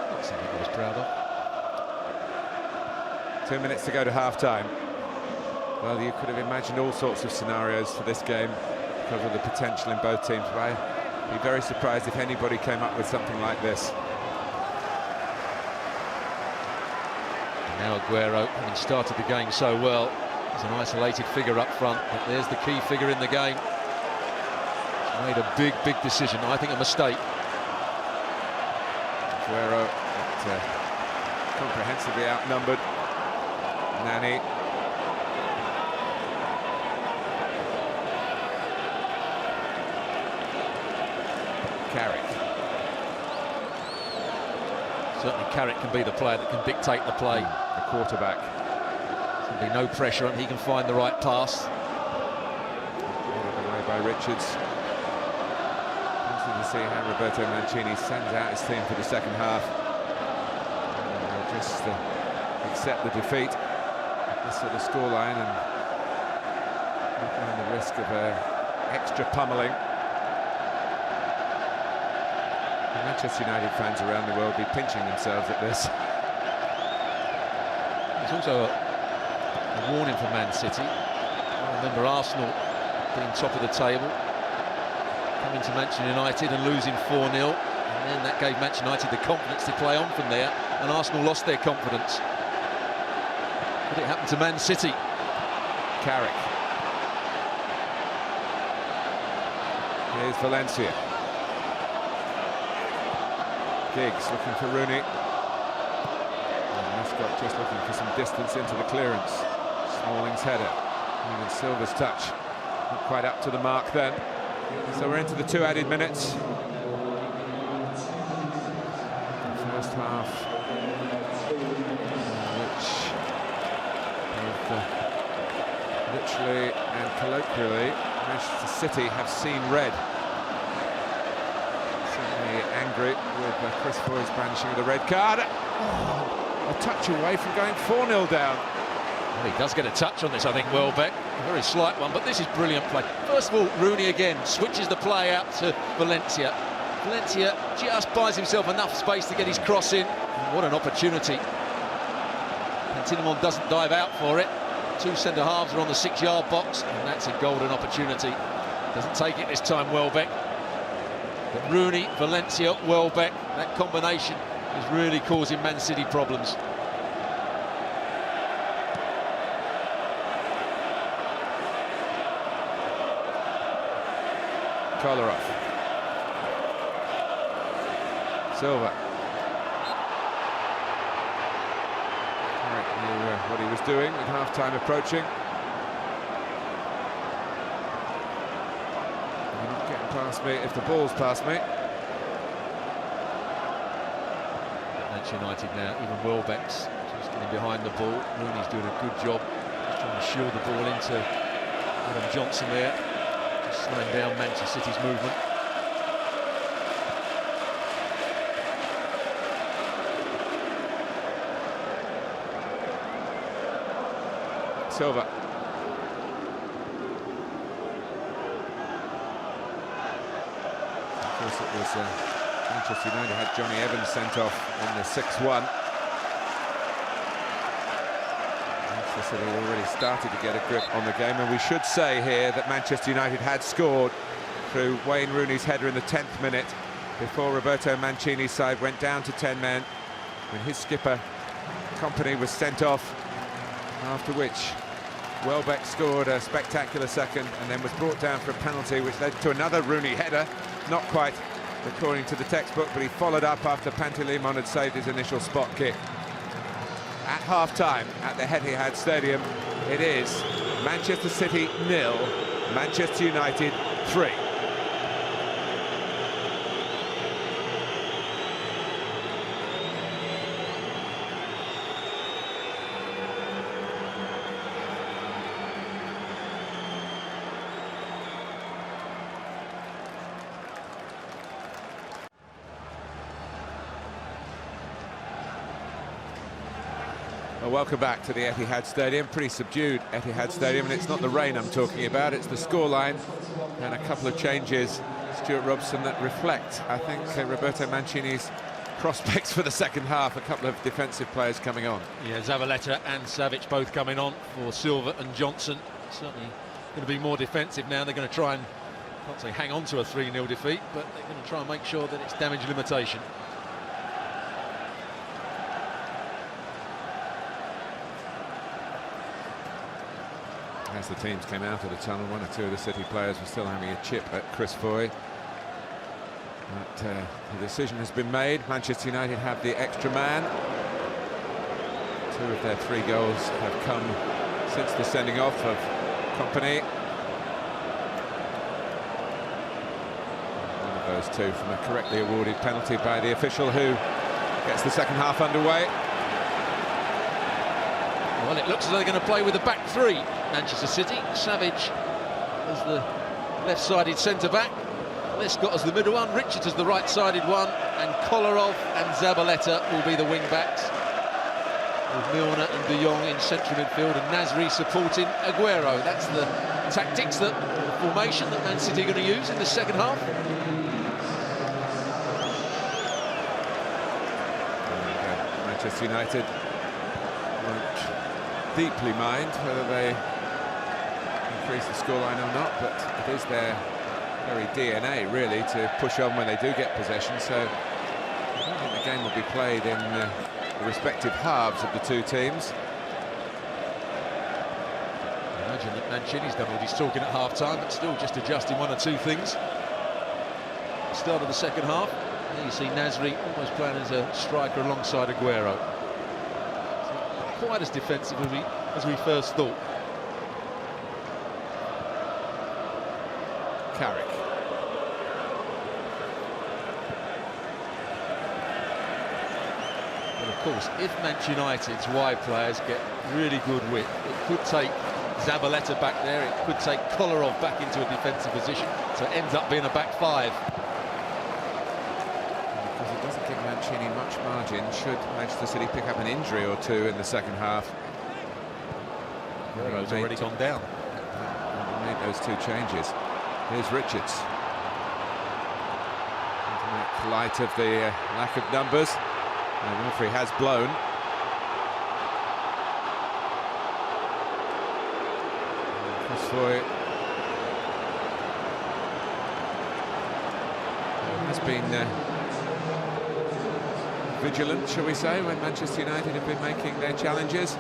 Not something I was proud of. 2 minutes to go to half-time. Well, you could have imagined all sorts of scenarios for this game because of the potential in both teams. But I'd be very surprised if anybody came up with something like this. And now Aguero, having started the game so well, is an isolated figure up front, but there's the key figure in the game. He's made a big decision, I think a mistake. Aguero comprehensively outnumbered. Nani. Carrick. Certainly Carrick can be the player that can dictate the play. The quarterback. There'll be no pressure on him. He can find the right pass. Away by Richards. Interesting to see how Roberto Mancini sends out his team for the second half. And just accept the defeat at this sort of scoreline and run the risk of an extra pummeling. The Manchester United fans around the world be pinching themselves at this. It's also a warning for Man City. I remember Arsenal being top of the table, coming to Manchester United and losing 4-0. And then that gave Manchester United the confidence to play on from there, and Arsenal lost their confidence. But it happened to Man City. Carrick. Here's Valencia. Giggs looking for Rooney. And Mascot just looking for some distance into the clearance. Smalling's header. Even Silva's touch. Not quite up to the mark then. So we're into the 2 added minutes. First half, which literally and colloquially Manchester City have seen red. Certainly angry with Chris Foy's brandishing of the red card. Oh, a touch away from going 4-0 down. Well, he does get a touch on this, I think, Welbeck. A very slight one, but this is brilliant play. First of all, Rooney again switches the play out to Valencia. Valencia just buys himself enough space to get his cross in. And what an opportunity. Pantilimon doesn't dive out for it. 2 centre-halves are on the 6-yard box, and that's a golden opportunity. Doesn't take it this time, Welbeck. But Rooney, Valencia, Welbeck, that combination is really causing Man City problems. Kolarov. Silva. Carrick knew what he was doing with half-time approaching. You're not getting past me if the ball's past me. Manchester United now, even Welbeck's just getting behind the ball. Rooney's doing a good job, just trying to shield the ball into Adam Johnson there, just slowing down Manchester City's movement. Silva. Of course, it was Manchester United had Johnny Evans sent off in the 6-1. Manchester City had already started to get a grip on the game, and we should say here that Manchester United had scored through Wayne Rooney's header in the 10th minute before Roberto Mancini's side went down to 10 men when his skipper Company was sent off, after which Welbeck scored a spectacular second and then was brought down for a penalty, which led to another Rooney header. Not quite according to the textbook, but he followed up after Pantilimon had saved his initial spot kick. At half-time at the Etihad Stadium, it is Manchester City 0, Manchester United 3. Well, welcome back to the Etihad Stadium. Pretty subdued Etihad Stadium, and it's not the rain I'm talking about, it's the scoreline and a couple of changes, Stuart Robson, that reflect, I think, Roberto Mancini's prospects for the second half. A couple of defensive players coming on. Yeah, Zabaleta and Savic both coming on for Silva and Johnson. Certainly going to be more defensive now. They're going to try and, I can't say hang on to a 3-0 defeat, but they're going to try and make sure that it's damage limitation. As the teams came out of the tunnel, one or two of the City players were still having a chip at Chris Foy. But the decision has been made. Manchester United have the extra man. 2 of their 3 goals have come since the sending off of Company. One of those 2 from a correctly awarded penalty by the official, who gets the second half underway. Well, it looks as though they're going to play with a back 3. Manchester City, Savage as the left-sided centre-back, Lescott as the middle one, Richards as the right-sided one, and Kolarov and Zabaleta will be the wing-backs, with Milner and De Jong in central midfield, and Nasri supporting Aguero. That's the tactics, the formation that Man City are going to use in the second half. Manchester United won't deeply mind whether they increase the scoreline or not, but it is their very DNA, really, to push on when they do get possession. So I don't think the game will be played in the respective halves of the two teams. I imagine that Mancini's done all his talking at half-time, but still just adjusting one or two things. The start of the second half. There you see Nasri almost playing as a striker alongside Aguero. Not quite as defensive as we first thought. Carrick. But of course, if Manchester United's wide players get really good width, it could take Zabaleta back there, it could take Kolarov back into a defensive position, so it ends up being a back five. Mancini much margin should Manchester City pick up an injury or two in the second half. Aguero's already gone down. Made those two changes. Here's Richards. To make light of the lack of numbers. The referee has blown. Has been vigilant, shall we say, when Manchester United have been making their challenges.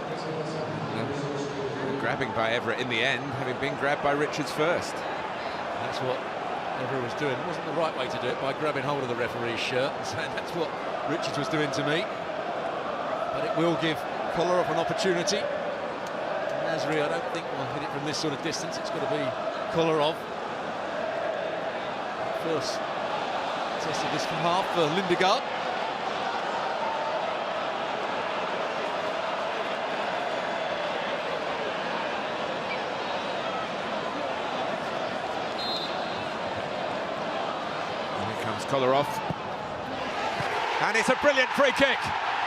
Grabbing by Everett in the end, having been grabbed by Richards first. That's what Everett was doing. It wasn't the right way to do it, by grabbing hold of the referee's shirt and saying that's what Richards was doing to me. But it will give Kolarov an opportunity. Nasri, I don't think will hit it from this sort of distance. It's got to be Kolarov. First test of this half for Lindegaard. Kolarov, and it's a brilliant free kick,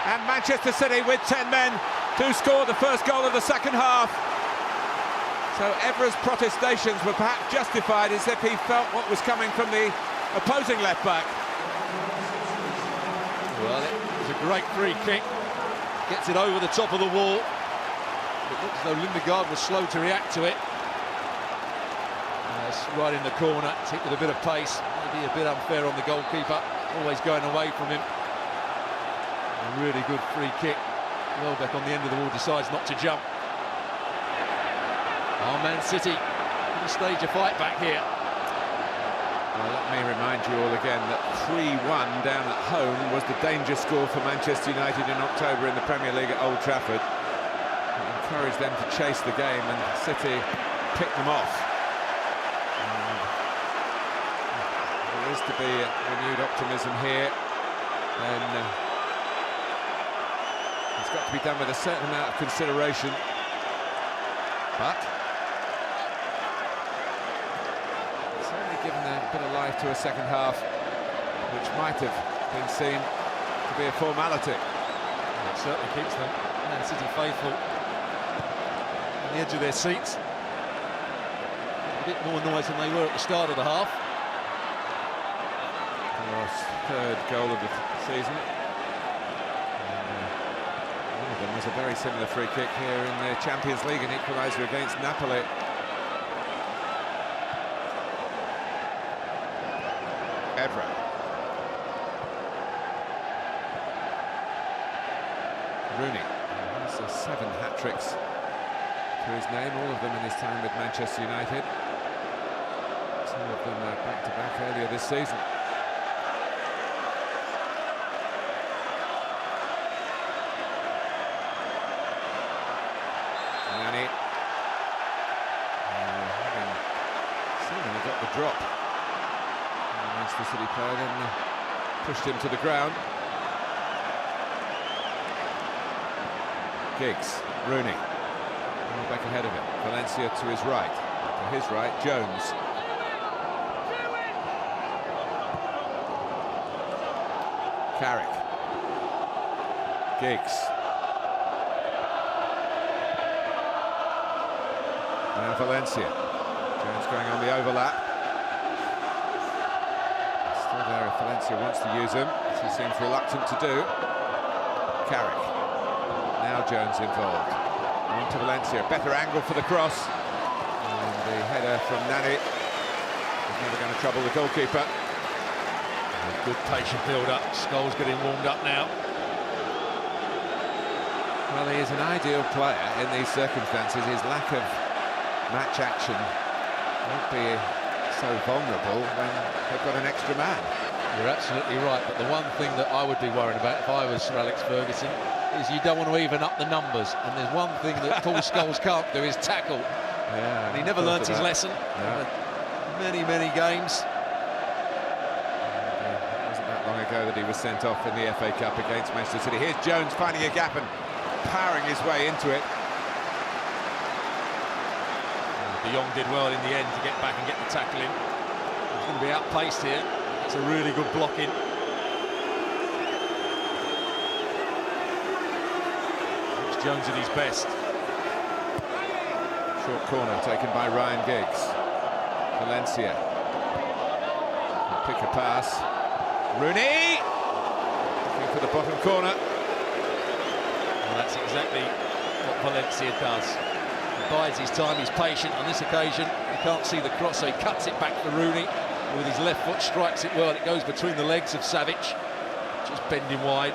and Manchester City with 10 men to score the first goal of the second half. So Evra's protestations were perhaps justified, as if he felt what was coming from the opposing left back. Well, it was a great free kick, gets it over the top of the wall. It looks as though Lindegaard was slow to react to it. It's right in the corner, it's hit with a bit of pace. Maybe a bit unfair on the goalkeeper, always going away from him. A really good free kick. Welbeck on the end of the wall decides not to jump. Oh, Man City going to stage a fight back here. Well, let me remind you all again that 3-1 down at home was the danger score for Manchester United in October in the Premier League at Old Trafford. It encouraged them to chase the game, and City picked them off. There is to be renewed optimism here, and it's got to be done with a certain amount of consideration, but certainly given a bit of life to a second half, which might have been seen to be a formality. It certainly keeps them Man City faithful on the edge of their seats. A bit more noise than they were at the start of the half. Third goal of the season. One of them was a very similar free kick here in the Champions League, an equaliser against Napoli. Evra. Rooney. That's 7 hat-tricks to his name, all of them in his time with Manchester United. 2 of them back-to-back earlier this season. Got the drop. Manchester City player then pushed him to the ground. Giggs, Rooney, back ahead of him. Valencia to his right. To his right, Jones. Carrick. Giggs. Now Valencia. Jones going on the overlap. Still there if Valencia wants to use him, as he seems reluctant to do. Carrick. Now Jones involved. On to Valencia. Better angle for the cross. And the header from Nani is never going to trouble the goalkeeper. A good patient build-up. Scholes getting warmed up now. Well, he is an ideal player in these circumstances. His lack of match action won't be so vulnerable when they've got an extra man. You're absolutely right, but the one thing that I would be worried about if I was Sir Alex Ferguson is you don't want to even up the numbers, and there's one thing that Paul Scholes can't do is tackle. Yeah, and he never learnt his lesson. No. Many games. It wasn't that long ago that he was sent off in the FA Cup against Manchester City. Here's Jones finding a gap and powering his way into it. De Jong did well in the end to get back and get the tackle in. He's going to be outpaced here. It's a really good blocking. It's Jones at his best. Short corner taken by Ryan Giggs. Valencia. Pick a pass. Rooney! Looking for the bottom corner. Well, that's exactly what Valencia does. He bides his time, he's patient. On this occasion, you can't see the cross, so he cuts it back for Rooney. With his left foot, strikes it well. It goes between the legs of Savic, just bending wide.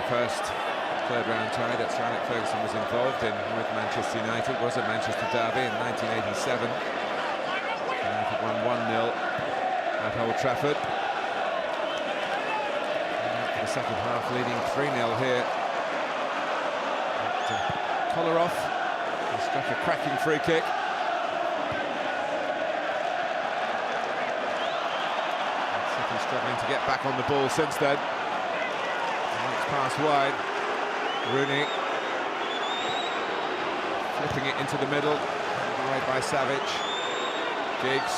First third-round tie that Sir Alex Ferguson was involved in with Manchester United was a Manchester derby in 1987. United won 1-0 at Old Trafford. And for the second half, leading 3-0 here. Kolarov has struck a cracking free kick. City struggling to get back on the ball since then. Pass wide. Rooney flipping it into the middle, away by Savic. Giggs.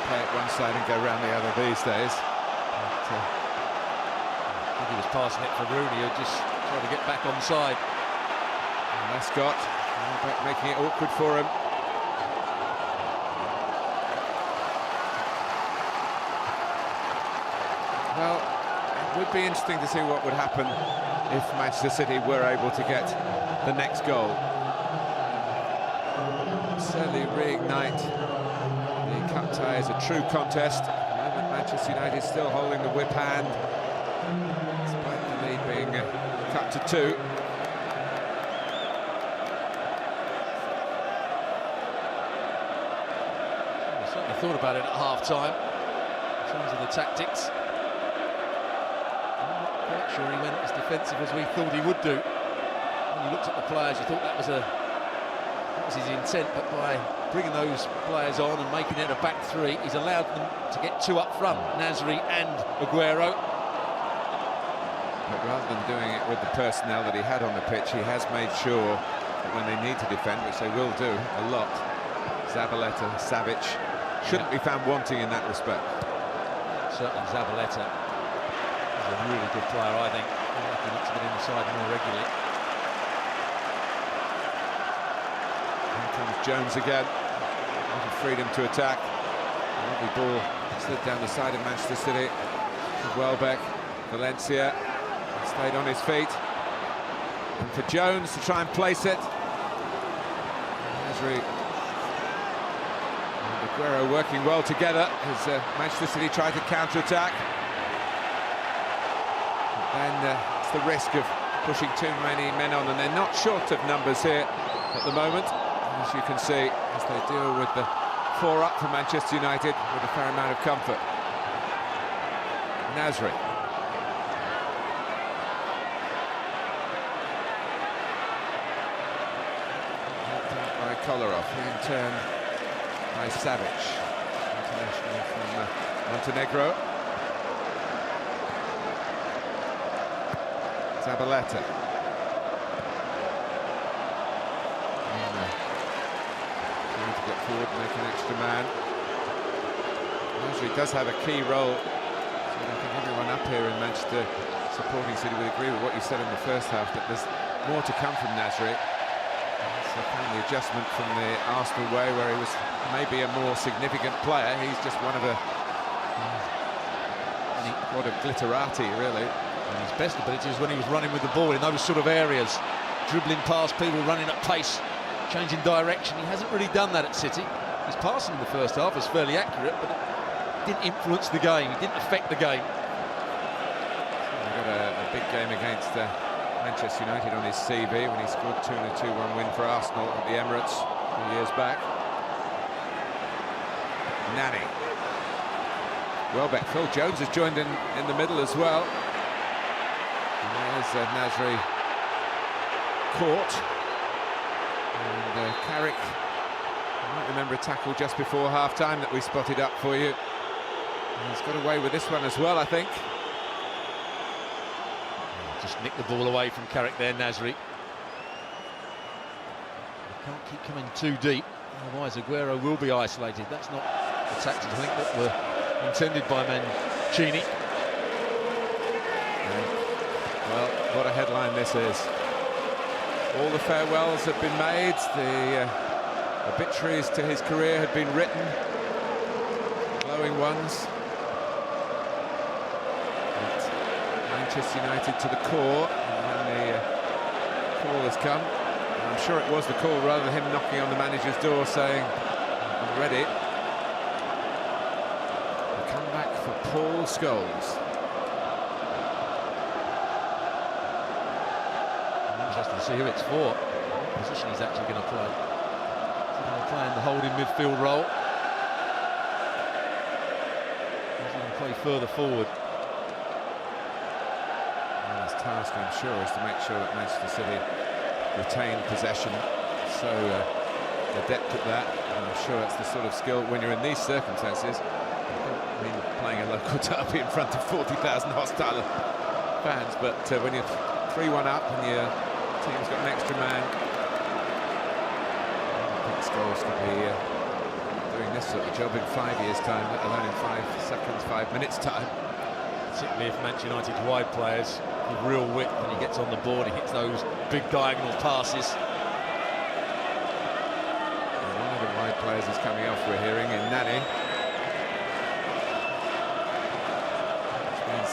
Play it one side and go round the other these days. But, I think he was passing it for Rooney, who just trying to get back onside. Lescott making it awkward for him. Well, it would be interesting to see what would happen if Manchester City were able to get the next goal. Certainly reignite the cup tie as a true contest. At the moment, Manchester United still holding the whip hand, despite the lead being cut to 2. I certainly thought about it at half-time, in terms of the tactics. Quite sure he went as defensive as we thought he would do. When you looked at the players, you thought that was his intent, but by bringing those players on and making it a back three, he's allowed them to get 2 up front, Nasri and Aguero. But rather than doing it with the personnel that he had on the pitch, he has made sure that when they need to defend, which they will do a lot, Zabaleta, Savic shouldn't be found wanting in that respect. Certainly Zabaleta. He's a really good player, I think. He looks to get inside more regularly. Here comes Jones again. With freedom to attack. Lovely ball slid down the side of Manchester City. To Welbeck, Valencia stayed on his feet. And for Jones to try and place it. Nasri and Aguero working well together as Manchester City tried to counter-attack. And it's the risk of pushing too many men on, and they're not short of numbers here at the moment, as you can see, as they deal with the 4 up for Manchester United with a fair amount of comfort. Nasri. By Kolarov, in turn by Savic, international from Montenegro. Zabaleta. And get forward and make an extra man. Nasri does have a key role. So I think everyone up here in Manchester supporting City would agree with what you said in the first half, that there's more to come from Nasri. So found the adjustment from the Arsenal way, where he was maybe a more significant player. He's just one of a what a glitterati, really. And his best ability is when he was running with the ball in those sort of areas, dribbling past people, running at pace, changing direction. He hasn't really done that at City. His passing in the first half was fairly accurate, but it didn't influence the game. He didn't affect the game. He got a big game against Manchester United on his CV when he scored 2 in a 2-1 win for Arsenal at the Emirates a few years back. Nani. Welbeck. Phil Jones has joined in the middle as well. And there's Nasri caught. And Carrick, I might remember a tackle just before half-time that we spotted up for you. And he's got away with this one as well, I think. Just nicked the ball away from Carrick there, Nasri. Can't keep coming too deep, otherwise Aguero will be isolated. That's not the tactics, I think, that were intended by Mancini. Well, what a headline this is. All the farewells had been made, the obituaries to his career had been written, glowing ones. But Manchester United to the core, and when the call has come, I'm sure it was the call rather than him knocking on the manager's door saying, I'm ready. The comeback for Paul Scholes. Interesting to see who it's for, what position he's actually going to play. Is he going to play in the holding midfield role? Or is he going to play further forward? Well, his task, I'm sure, is to make sure that Manchester City retain possession. So adept at that, and I'm sure that's the sort of skill when you're in these circumstances. I mean, playing a local derby in front of 40,000 hostile fans, but when you're 3-1 up and your team's got an extra man, I think Scholes could be doing this sort of job in 5 years' time, let alone in 5 seconds, 5 minutes' time. Particularly if Manchester United's wide players with real width, and he gets on the board, he hits those big diagonal passes. And one of the wide players is coming off, we're hearing, in Nani. Which means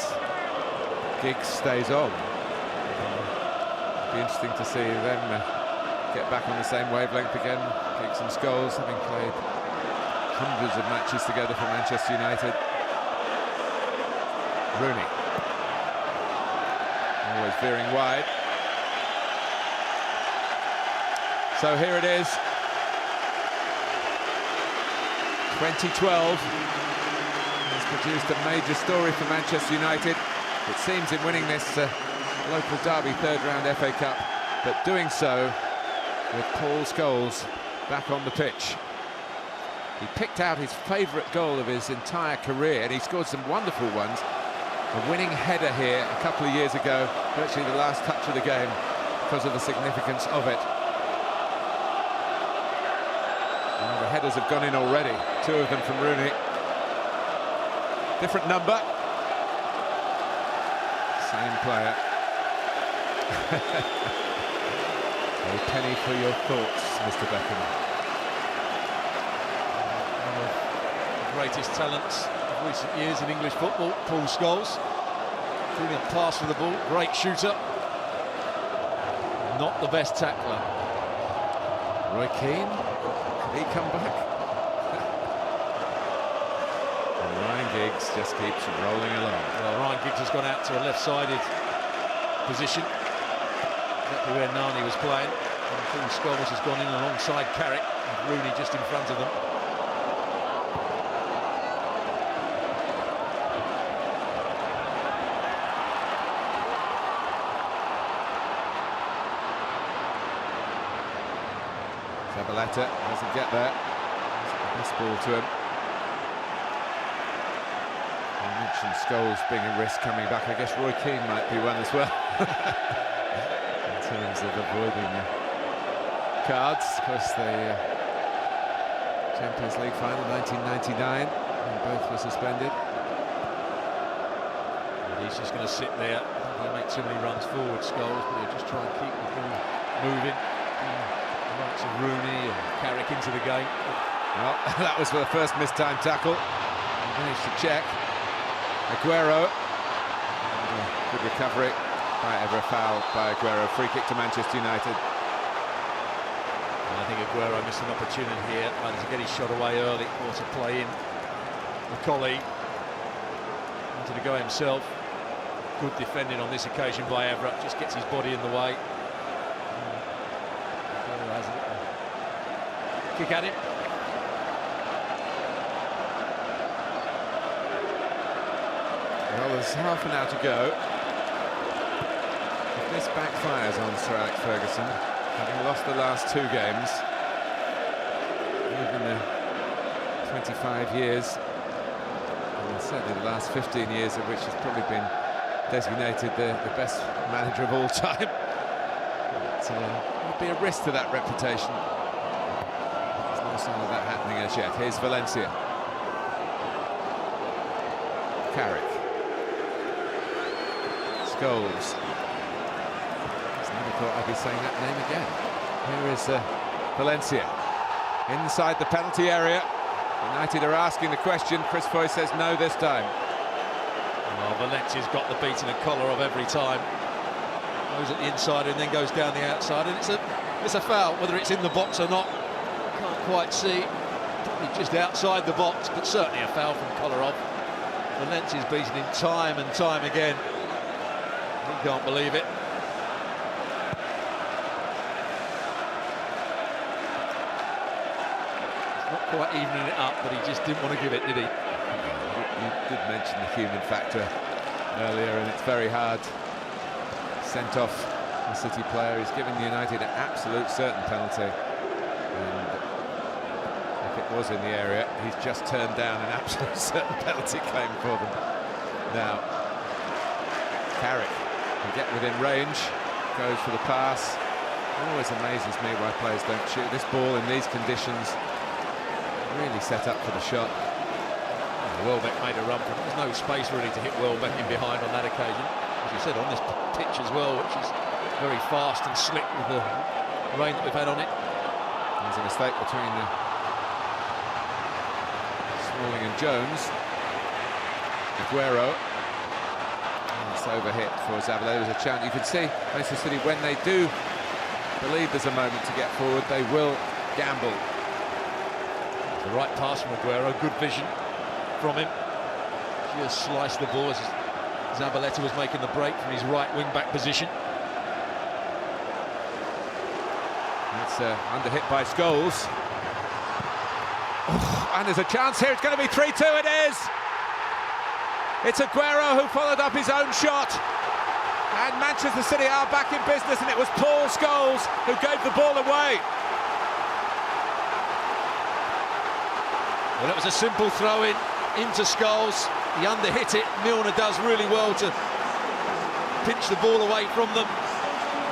Giggs stays on. It'll be interesting to see them get back on the same wavelength again. Giggs and Scholes, having played hundreds of matches together for Manchester United. Rooney. Always veering wide. So here it is. 2012 has produced a major story for Manchester United. It seems in winning this local derby third-round FA Cup, but doing so with Paul Scholes back on the pitch. He picked out his favourite goal of his entire career, and he scored some wonderful ones. A winning header here a couple of years ago, virtually the last touch of the game because of the significance of it. And the headers have gone in already, 2 of them from Rooney. Different number. Same player. A penny for your thoughts, Mr. Beckham. One of the greatest talents of recent years in English football, Paul Scholes. Brilliant pass for the ball, great shooter. Not the best tackler. Roy Keane, could he come back? And Ryan Giggs just keeps rolling along. Well, Ryan Giggs has gone out to a left-sided position, exactly where Nani was playing. And Paul Scholes has gone in alongside Carrick, with Rooney just in front of them. Zabaleta doesn't get there. This ball to him. I mentioned Scholes being a risk coming back. I guess Roy Keane might be one as well. In terms of avoiding cards. Of course, they Champions League final 1999, when both were suspended. And he's just going to sit there. He'll make too many runs forward, Scholes, but he'll just try and keep the ball moving. The likes of Rooney and Carrick into the game. Well, that was for the first mistimed tackle. He managed to check. Aguero. And good recovery. By ever a foul by Aguero. Free kick to Manchester United. And I think Aguero missed an opportunity here, either to get his shot away early or to play in McCauley. Wanted to go himself. Good defending on this occasion by Evra. Just gets his body in the way. Aguero has a kick at him. Well, there's half an hour to go. If this backfires on Sir Alex Ferguson, having lost the last 2 games, even the 25 years, and certainly the last 15 years of which he's probably been designated the best manager of all time, there'll be a risk to that reputation. There's no sign of that happening as yet. Here's Valencia. Carrick. Scholes. Never thought I'd be saying that name again. Here is Valencia. Inside the penalty area. United are asking the question. Chris Foy says no this time. Well, Valencia's got the beat in the collar of every time. Goes at the inside and then goes down the outside, and it's a foul, whether it's in the box or not. Can't quite see. Probably just outside the box, but certainly a foul from Kolarov. Valencia's beaten him time and time again. He can't believe it. He's not quite evening it up, but he just didn't want to give it, did he? You did mention the human factor earlier, and it's very hard. Sent off the City player. He's given United an absolute certain penalty. And if it was in the area, he's just turned down an absolute certain penalty claim for them. Now, Carrick can get within range, goes for the pass. It always amazes me why players don't shoot. This ball in these conditions really set up for the shot. Welbeck made a run for it. There's no space really to hit Welbeck in behind on that occasion. As you said, on this pitch as well, which is very fast and slick with the rain that we've had on it. There's a mistake between Smalling and Jones. Aguero. And it's overhit for Zabaleta. There's a chance. You can see Manchester City, when they do believe there's a moment to get forward, they will gamble. The right pass from Aguero, good vision from him. Just sliced the ball as Zabaleta was making the break from his right wing-back position. That's under hit by Scholes. Oh, and there's a chance here. It's going to be 3-2. It is. It's Aguero who followed up his own shot. And Manchester City are back in business, and it was Paul Scholes who gave the ball away. Well, it was a simple throw-in into Scholes. He under-hit it. Milner does really well to pinch the ball away from them.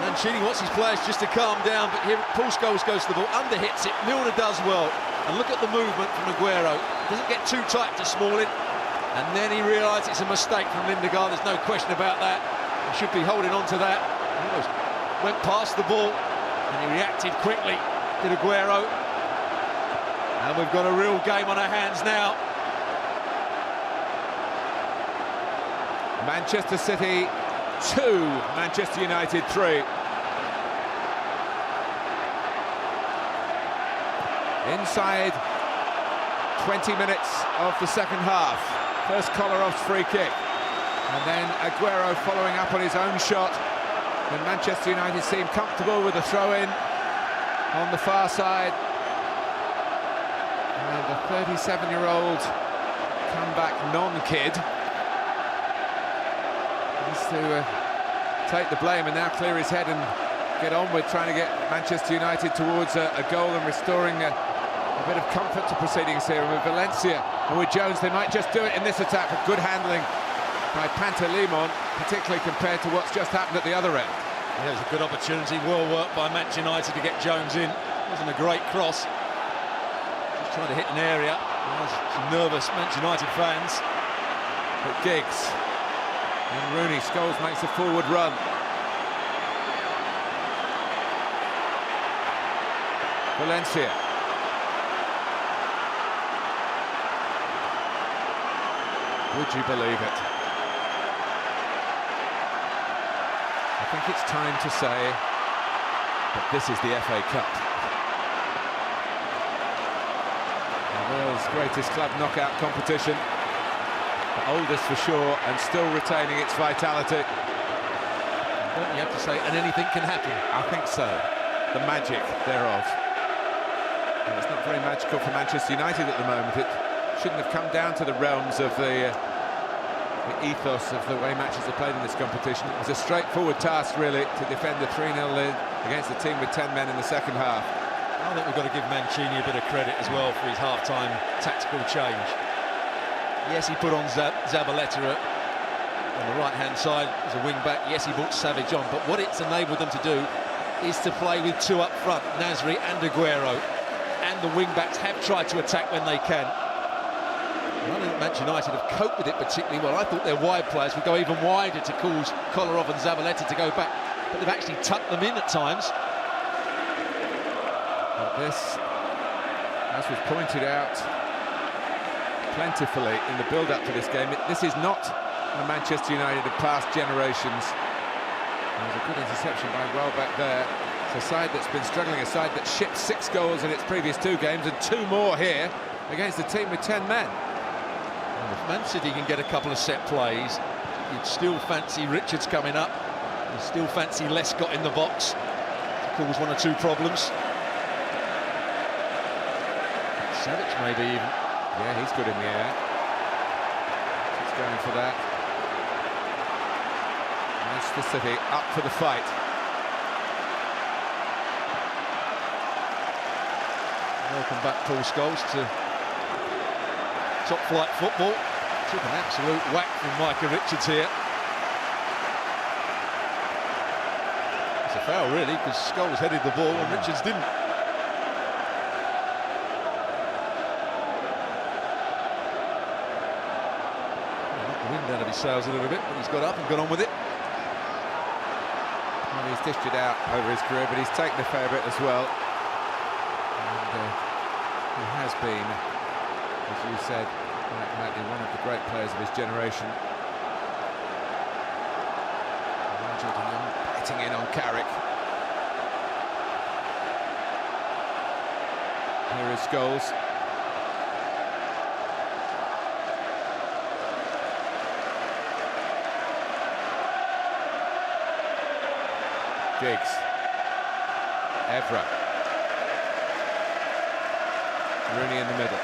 Mancini wants his players just to calm down, but here Paul Scholes goes to the ball, under-hits it. Milner does well. And look at the movement from Aguero. Doesn't get too tight to Smalling. And then he realised it's a mistake from Lindegaard. There's no question about that. He should be holding on to that. He almost went past the ball, and he reacted quickly. Did Aguero. And we've got a real game on our hands now. Manchester City 2, Manchester United 3. Inside 20 minutes of the second half. First Kolarov's free kick, and then Aguero following up on his own shot when Manchester United seemed comfortable with the throw-in on the far side. And the 37-year-old comeback non-kid needs to take the blame and now clear his head and get on with trying to get Manchester United towards a goal and restoring a bit of comfort to proceedings here. And with Valencia and with Jones, they might just do it in this attack. A good handling by Pantolimon, particularly compared to what's just happened at the other end. Yeah, it was a good opportunity, well worked by Manchester United to get Jones in. It wasn't a great cross. Just trying to hit an area. There's some nervous Manchester United fans. But Giggs and Rooney, Scholes makes a forward run. Valencia. Would you believe it? I think it's time to say that this is the FA Cup. The world's greatest club knockout competition. The oldest for sure, and still retaining its vitality. Don't you have to say, and anything can happen? I think so. The magic thereof. And it's not very magical for Manchester United at the moment. It shouldn't have come down to the realms of the ethos of the way matches are played in this competition. It was a straightforward task, really, to defend the 3-0 lead against a team with 10 men in the second half. I think we've got to give Mancini a bit of credit as well for his half-time tactical change. Yes, he put on Zabaleta on the right-hand side as a wing-back. Yes, he brought Savage on, but what it's enabled them to do is to play with two up front, Nasri and Aguero, and the wing-backs have tried to attack when they can. I don't think Manchester United have coped with it particularly well. I thought their wide players would go even wider to cause Kolarov and Zabaleta to go back, but they've actually tucked them in at times. But this, as was pointed out plentifully in the build-up to this game, this is not a Manchester United of past generations. There was a good interception by Welbeck there. It's a side that's been struggling, a side that shipped 6 goals in its previous 2 games and 2 more here against a team with 10 men. Well, if Man City can get a couple of set plays, you'd still fancy Richards coming up. You'd still fancy Lescott in the box to cause 1 or 2 problems. Savage maybe even. Yeah, he's good in the air. He's going for that. Manchester City up for the fight. Welcome back, Paul Scholes, to top-flight football. Took an absolute whack from Micah Richards here. It's a foul, really, because Scholes headed the ball and Richards didn't. Knocked the wind out of his sails a little bit, but he's got up and got on with it. Well, he's dished it out over his career, but he's taken a fair bit as well. He has been, as you said, likely one of the great players of his generation. Biting in on Carrick. Here is Scholes. Giggs. Evra. Rooney in the middle.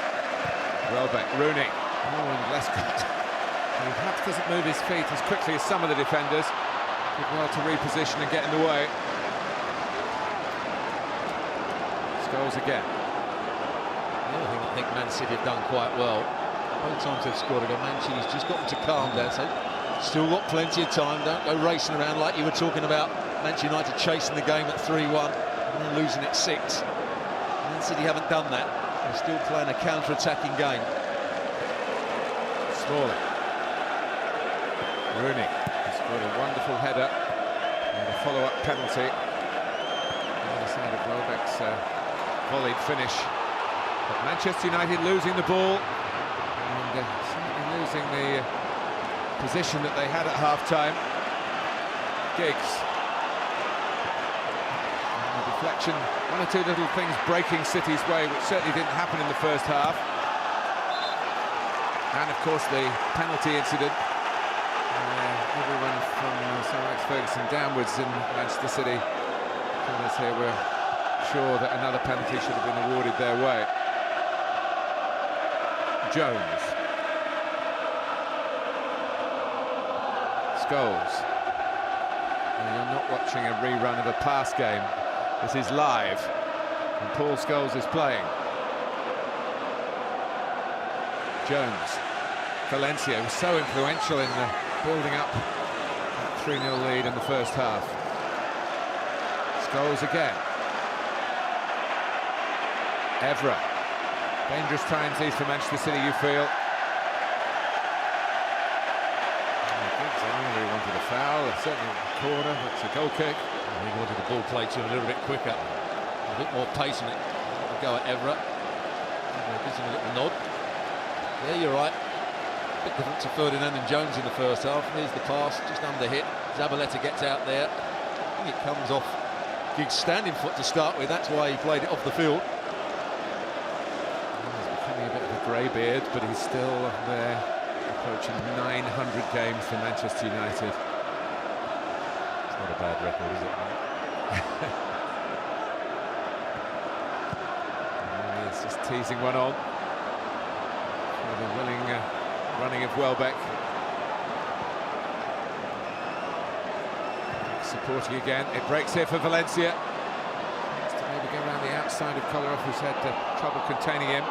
Welbeck, Rooney. Oh, and Lescott. He perhaps doesn't move his feet as quickly as some of the defenders. Did well to reposition and get in the way. Scholes again. The other thing I think Man City have done quite well, both times they've scored a goal, Mancini's just got them to calm down. So still got plenty of time. Don't go racing around like you were talking about. Manchester United chasing the game at 3-1 and then losing at 6. Man City haven't done that. They're still playing a counter-attacking game. Smalling. Rooney has scored a wonderful header and a follow-up penalty. On the other side of Welbeck's volleyed finish. But Manchester United losing the ball and certainly losing the position that they had at half-time. Giggs. Deflection, 1 or 2 little things breaking City's way, which certainly didn't happen in the first half. And of course the penalty incident. Everyone from Sir Alex Ferguson downwards in Manchester City, us here were sure that another penalty should have been awarded their way. Jones. Scholes. Now, you're not watching a rerun of a past game. This is live, and Paul Scholes is playing. Jones. Valencia was so influential in building up that 3-0 lead in the first half. Scholes again. Evra. Dangerous times these for Manchester City, you feel. He wanted a foul, certainly a corner, that's a goal kick. He wanted the ball played to him a little bit quicker, a bit more pace on it. A go at Everett. Gives him a little nod. Yeah, you're right. A bit different to Ferdinand and Jones in the first half. Here's the pass, just under hit. Zabaleta gets out there. I think it comes off Giggs' standing foot to start with. That's why he played it off the field. He's becoming a bit of a grey-beard, but he's still there, approaching 900 games for Manchester United. It's not a bad record, is it? He's just teasing one on. With a willing running of Welbeck. Supporting again. It breaks here for Valencia. Has to maybe go around the outside of Kolarov, who's had trouble containing him.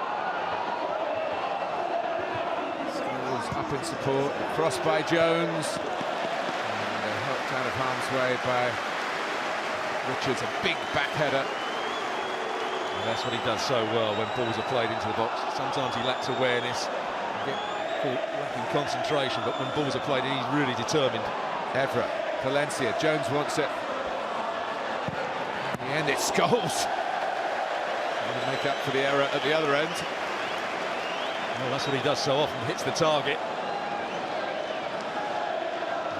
Scholes up in support. Crossed by Jones. And helped out of harm's way by Richards. A big back header. That's what he does so well when balls are played into the box. Sometimes he lacks awareness, get caught lacking concentration, but when balls are played in, he's really determined. Evra, Valencia, Jones wants it. In the end, it's Scholes. To make up for the error at the other end. Well, that's what he does so often, hits the target.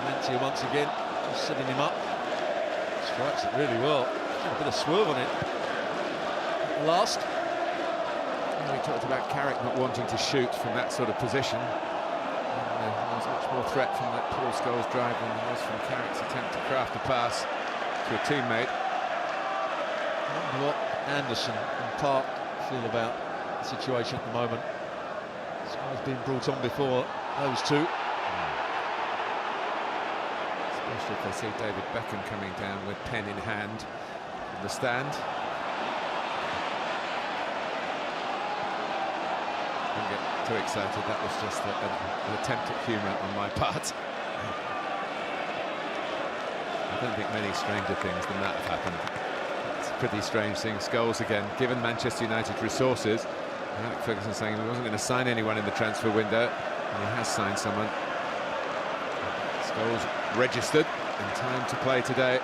Valencia once again, just setting him up. Strikes it really well. A bit of swerve on it. Last. We talked about Carrick not wanting to shoot from that sort of position. And, there was much more threat from that Paul Scholes drive than there was from Carrick's attempt to craft a pass to a teammate. I wonder what Anderson and Park feel about the situation at the moment. This guy's been brought on before those two. Especially if they see David Beckham coming down with pen in hand from the stand. Don't get too excited, that was just an attempt at humour on my part. I don't think many stranger things than that have happened. It's pretty strange seeing Scholes again, given Manchester United's resources. Alex Ferguson saying he wasn't going to sign anyone in the transfer window, and he has signed someone. Scholes registered in time to play today.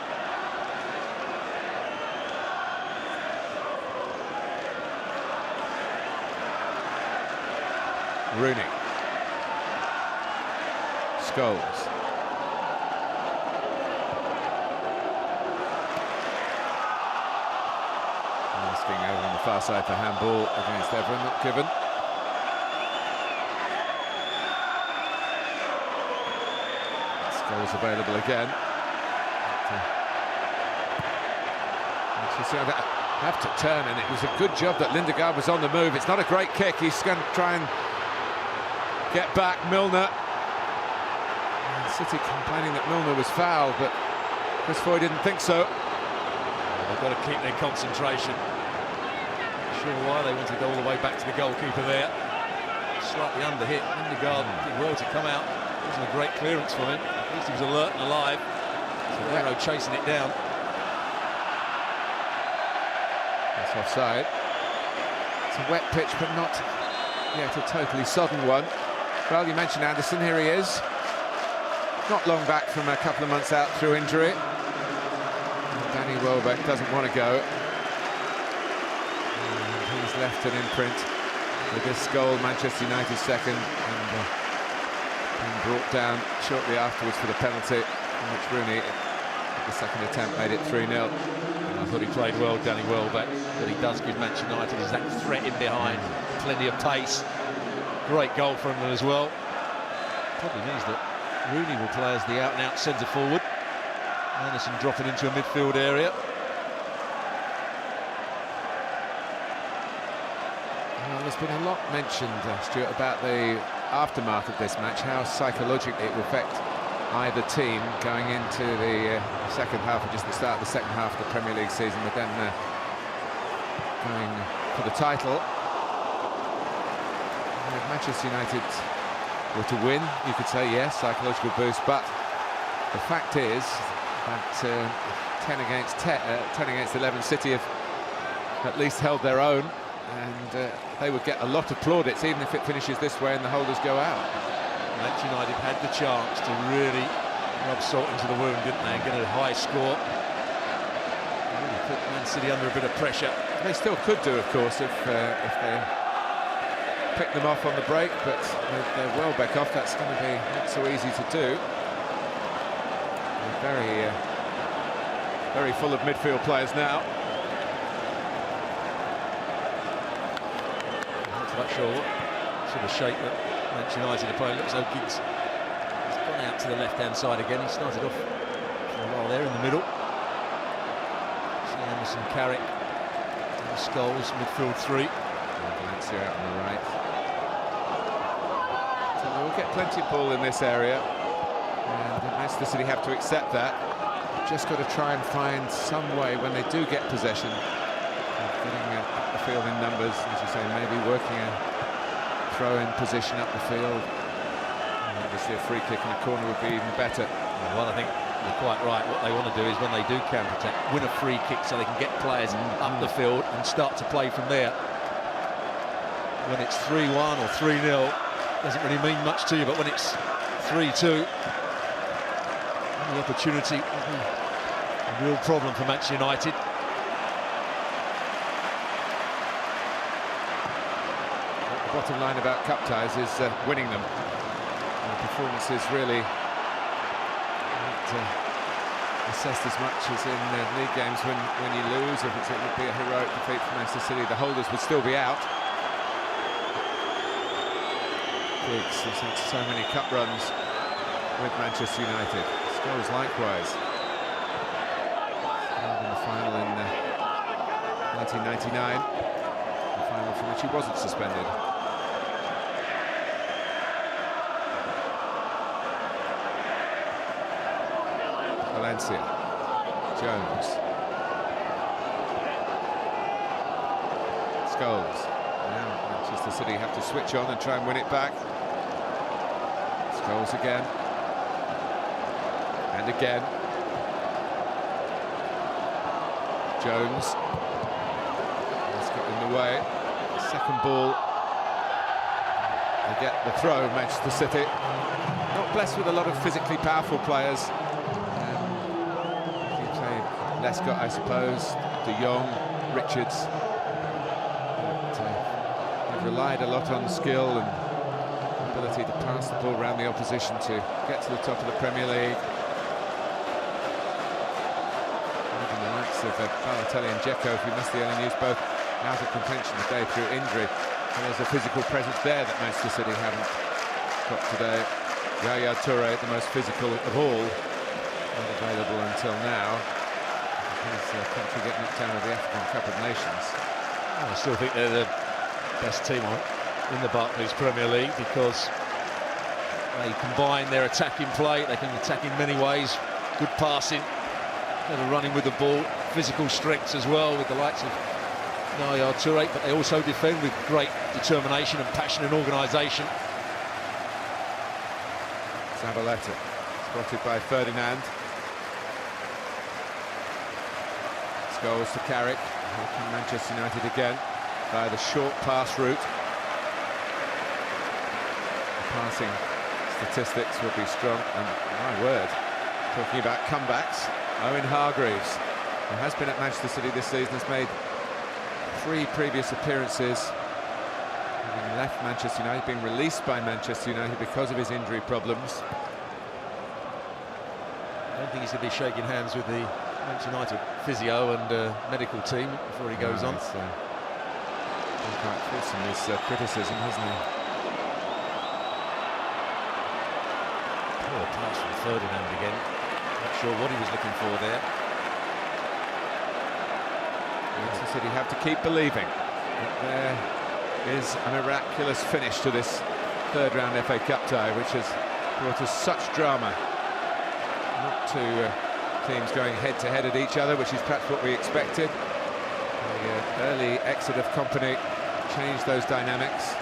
Rooney. Scholes. Asking over on the far side for handball against Everett, not given. Scholes available again. Have to turn, and it was a good job that Lindegaard was on the move. It's not a great kick. He's going to try and get back Milner. And City complaining that Milner was fouled, but Chris Foy didn't think so. They've got to keep their concentration. Not sure why they wanted to go all the way back to the goalkeeper there. Slightly under hit. Lindegaard did well to come out. It wasn't a great clearance from him. At least he was alert and alive. Ferrero chasing it down. That's offside. It's a wet pitch, but not yet a totally sodden one. Well, you mentioned Anderson, here he is. Not long back from a couple of months out through injury. Danny Welbeck doesn't want to go. And he's left an imprint with this goal, Manchester United second, and being brought down shortly afterwards for the penalty, in which Rooney, at the second attempt, made it 3-0. I thought he played well, Danny Welbeck. What he does give Manchester United is that threat in behind, plenty of pace. Great goal from them as well. Probably means that Rooney will play as the out-and-out centre forward. Anderson dropping into a midfield area. Well, there's been a lot mentioned, Stuart, about the aftermath of this match, how psychologically it will affect either team going into the second half, or just the start of the second half of the Premier League season, with them going for the title. And if Manchester United were to win, you could say yes, psychological boost, but the fact is that 10 against 11, City have at least held their own and they would get a lot of plaudits even if it finishes this way and the holders go out. Manchester United had the chance to really rub salt into the wound, didn't they, and get a high score. Really put Man City under a bit of pressure. They still could do, of course, if they pick them off on the break, but they're well back off. That's going to be not so easy to do. They're very full of midfield players now. Not quite sure what sort of shape that Manchester United are playing. Looks like Giggs has gone out to the left-hand side again. He started off for a while there in the middle. See Anderson, Carrick, and Scholes, midfield three. Valencia out on the right. So we'll get plenty of ball in this area, and Manchester City have to accept that. Just got to try and find some way when they do get possession of getting up the field in numbers, as you say, maybe working a throw-in position up the field. And obviously a free kick in a corner would be even better. Well, I think you're quite right. What they want to do is when they do counter-attack, win a free kick so they can get players up the field and start to play from there. When it's 3-1 or 3-0, doesn't really mean much to you, but when it's 3-2, the opportunity will be a real problem for Manchester United. The bottom line about cup ties is winning them. The performance is really not assessed as much as in league games when you lose. If it would be a heroic defeat for Manchester City, the holders would still be out. Giggs has had so many cup runs with Manchester United. Scholes likewise. In the final in 1999, the final for which he wasn't suspended. Valencia, Jones, Scholes. Now Manchester City have to switch on and try and win it back. Scholes again. And again. Jones. That's got in the way. Second ball. They get the throw, Manchester City. Not blessed with a lot of physically powerful players. Lescott, I suppose, De Jong, Richards. But, they've relied a lot on skill and ability to pass the ball around the opposition to get to the top of the Premier League. Even the likes of Balotelli and Dzeko, who missed the early news, both out of contention today through injury. And there's a physical presence there that Manchester City haven't got today. Yaya Toure, the most physical of all, not available until now. His country get knocked down with the African Cup of Nations. I still think they're the best team in the Barclays Premier League because they combine their attacking play. They can attack in many ways. Good passing, they're running with the ball, physical strengths as well with the likes of Yaya Toure, but they also defend with great determination and passion and organisation. Zabaleta, spotted by Ferdinand. Goals to Carrick. Here come Manchester United again by the short pass route. The passing statistics will be strong, and my word, talking about comebacks, Owen Hargreaves, who has been at Manchester City this season, has made 3 previous appearances, having left Manchester United, being released by Manchester United because of his injury problems. I don't think he's going to be shaking hands with the Manchester United physio and medical team before he goes on. Been quite fulsome, his criticism, hasn't he? Poor pass from Ferdinand again. Not sure what he was looking for there. Manchester City have to keep believing that there is a miraculous finish to this third round FA Cup tie, which has brought us such drama. Not to teams going head-to-head at each other, which is perhaps what we expected. The early exit of Kompany changed those dynamics.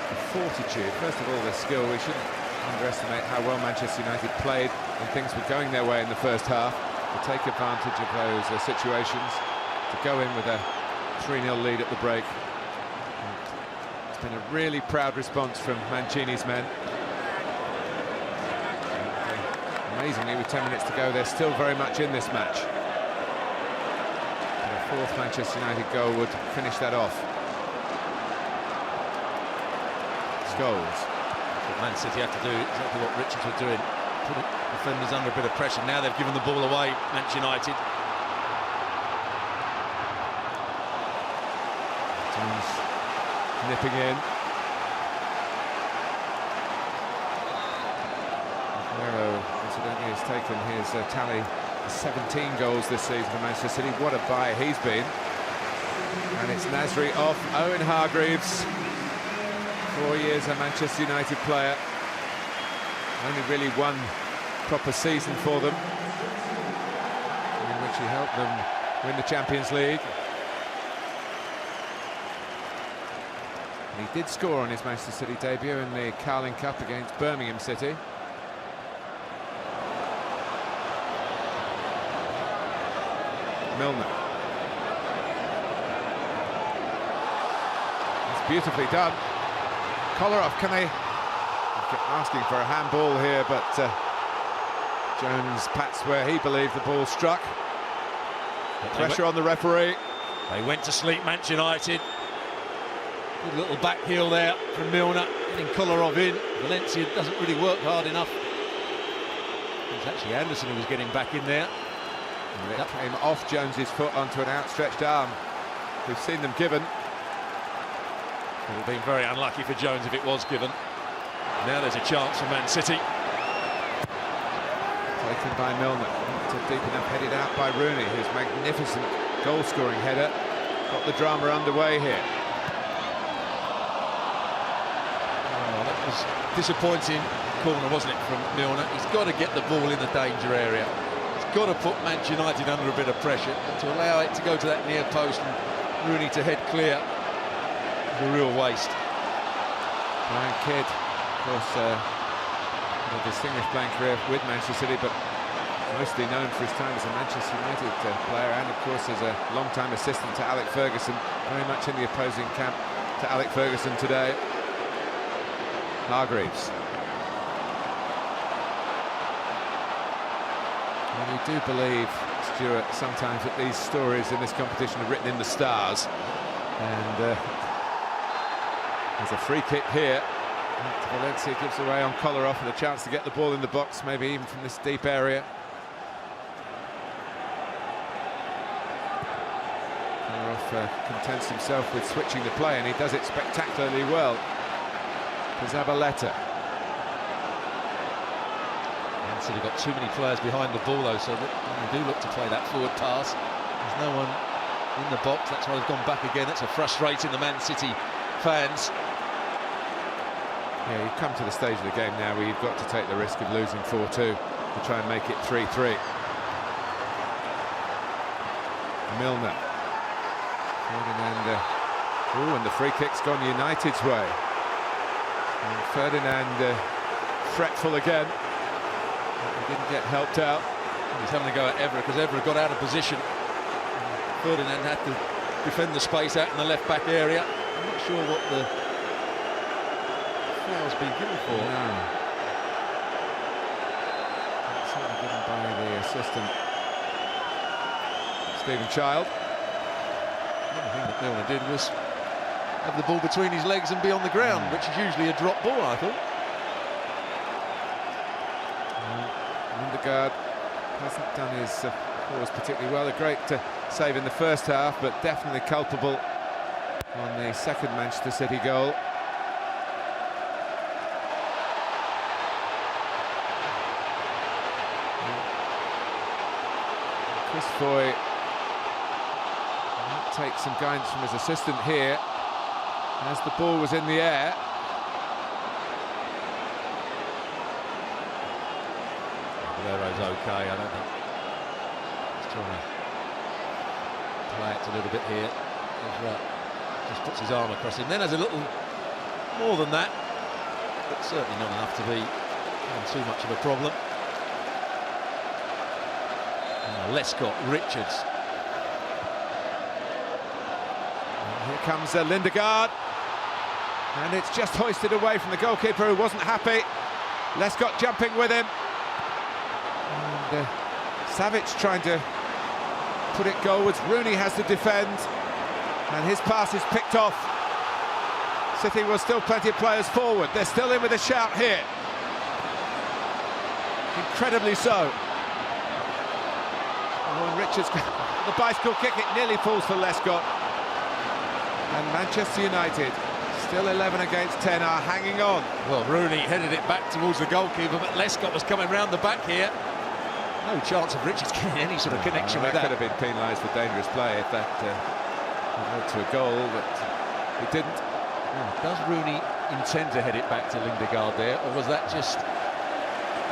The fortitude, first of all, the skill. We shouldn't underestimate how well Manchester United played when things were going their way in the first half, to take advantage of those situations, to go in with a 3-0 lead at the break. It's been a really proud response from Mancini's men. Amazingly, with 10 minutes to go, they're still very much in this match. And a fourth Manchester United goal would finish that off. Scholes. What Man City have to do exactly what Richards were doing. Put defenders under a bit of pressure. Now they've given the ball away, Manchester United. Jones nipping in. Incidentally, has taken his tally 17 goals this season for Manchester City. What a buy he's been. And it's Nasri off. Owen Hargreaves, 4 years a Manchester United player. Only really one proper season for them, in which he helped them win the Champions League. And he did score on his Manchester City debut in the Carling Cup against Birmingham City. Milner. It's beautifully done. Kolarov, can they... asking for a handball here, but Jones pats where he believed the ball struck. Pressure on the referee. They went to sleep, Manchester United. Good little back heel there from Milner, getting Kolarov in. Valencia doesn't really work hard enough. It was actually Anderson who was getting back in there. And it came off Jones's foot onto an outstretched arm. We've seen them given. It would have been very unlucky for Jones if it was given. Now there's a chance for Man City. Taken by Milner. Not deep enough, headed out by Rooney, whose magnificent goal-scoring header got the drama underway here. Oh, that was disappointing corner, wasn't it, from Milner? He's got to get the ball in the danger area. He's got to put Manchester United under a bit of pressure, and to allow it to go to that near post and Rooney to head clear is a real waste. Brian Kidd, of course, a distinguished playing career with Manchester City, but mostly known for his time as a Manchester United player, and of course as a long-time assistant to Alex Ferguson, very much in the opposing camp to Alex Ferguson today. Hargreaves. And we do believe, Stuart, sometimes that these stories in this competition are written in the stars, and there's a free kick here. Valencia gives away on Kolarov with a chance to get the ball in the box, maybe even from this deep area. Kolarov contents himself with switching the play, and he does it spectacularly well. To Zabaleta. Man City got too many players behind the ball, though, so that when they do look to play that forward pass, there's no one in the box. That's why they've gone back again. That's a frustrating the Man City fans. Yeah, you've come to the stage of the game now where you've got to take the risk of losing 4-2 to try and make it 3-3. Milner. Ferdinand. Oh, and the free kick's gone United's way. And Ferdinand fretful again. He didn't get helped out. He's having to go at Evra because Evra got out of position. Ferdinand had to defend the space out in the left back area. I'm not sure what the foul's been given for. No. It's certainly given by the assistant, Stephen Child. The only thing that Milner did was have the ball between his legs and be on the ground, which is usually a drop ball, I thought. Lindegaard hasn't done his cause particularly well. A great save in the first half, but definitely culpable on the second Manchester City goal. Chris Foy might take some guidance from his assistant here as the ball was in the air. Aguero's okay, I don't think he's trying to play it a little bit here. Just puts his arm across him, then has a little more than that, but certainly not enough to be too much of a problem. Lescott, Richards. Here comes Lindegaard, and it's just hoisted away from the goalkeeper, who wasn't happy. Lescott jumping with him, and Savic trying to put it goalwards. Rooney has to defend, and his pass is picked off. City will still plenty of players forward. They're still in with a shout here. Incredibly so. Oh, Richards, the bicycle kick, it nearly falls for Lescott. And Manchester United, still 11 against 10, are hanging on. Well, Rooney headed it back towards the goalkeeper, but Lescott was coming round the back here. No chance of Richards getting any sort of connection with that. That could have been penalised for dangerous play if that led to a goal, but it didn't. Does Rooney intend to head it back to Lindegaard there, or was that just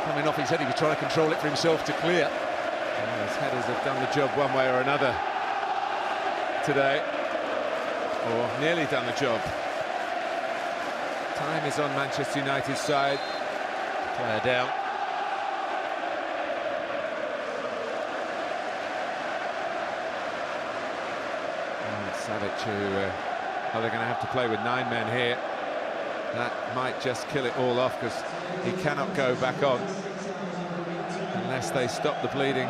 coming off his head? He was trying to control it for himself to clear. Well, his headers have done the job one way or another today, or nearly done the job. Time is on Manchester United's side. Player down. And Savic, who they're going to have to play with 9 men here. That might just kill it all off, because he cannot go back on unless they stop the bleeding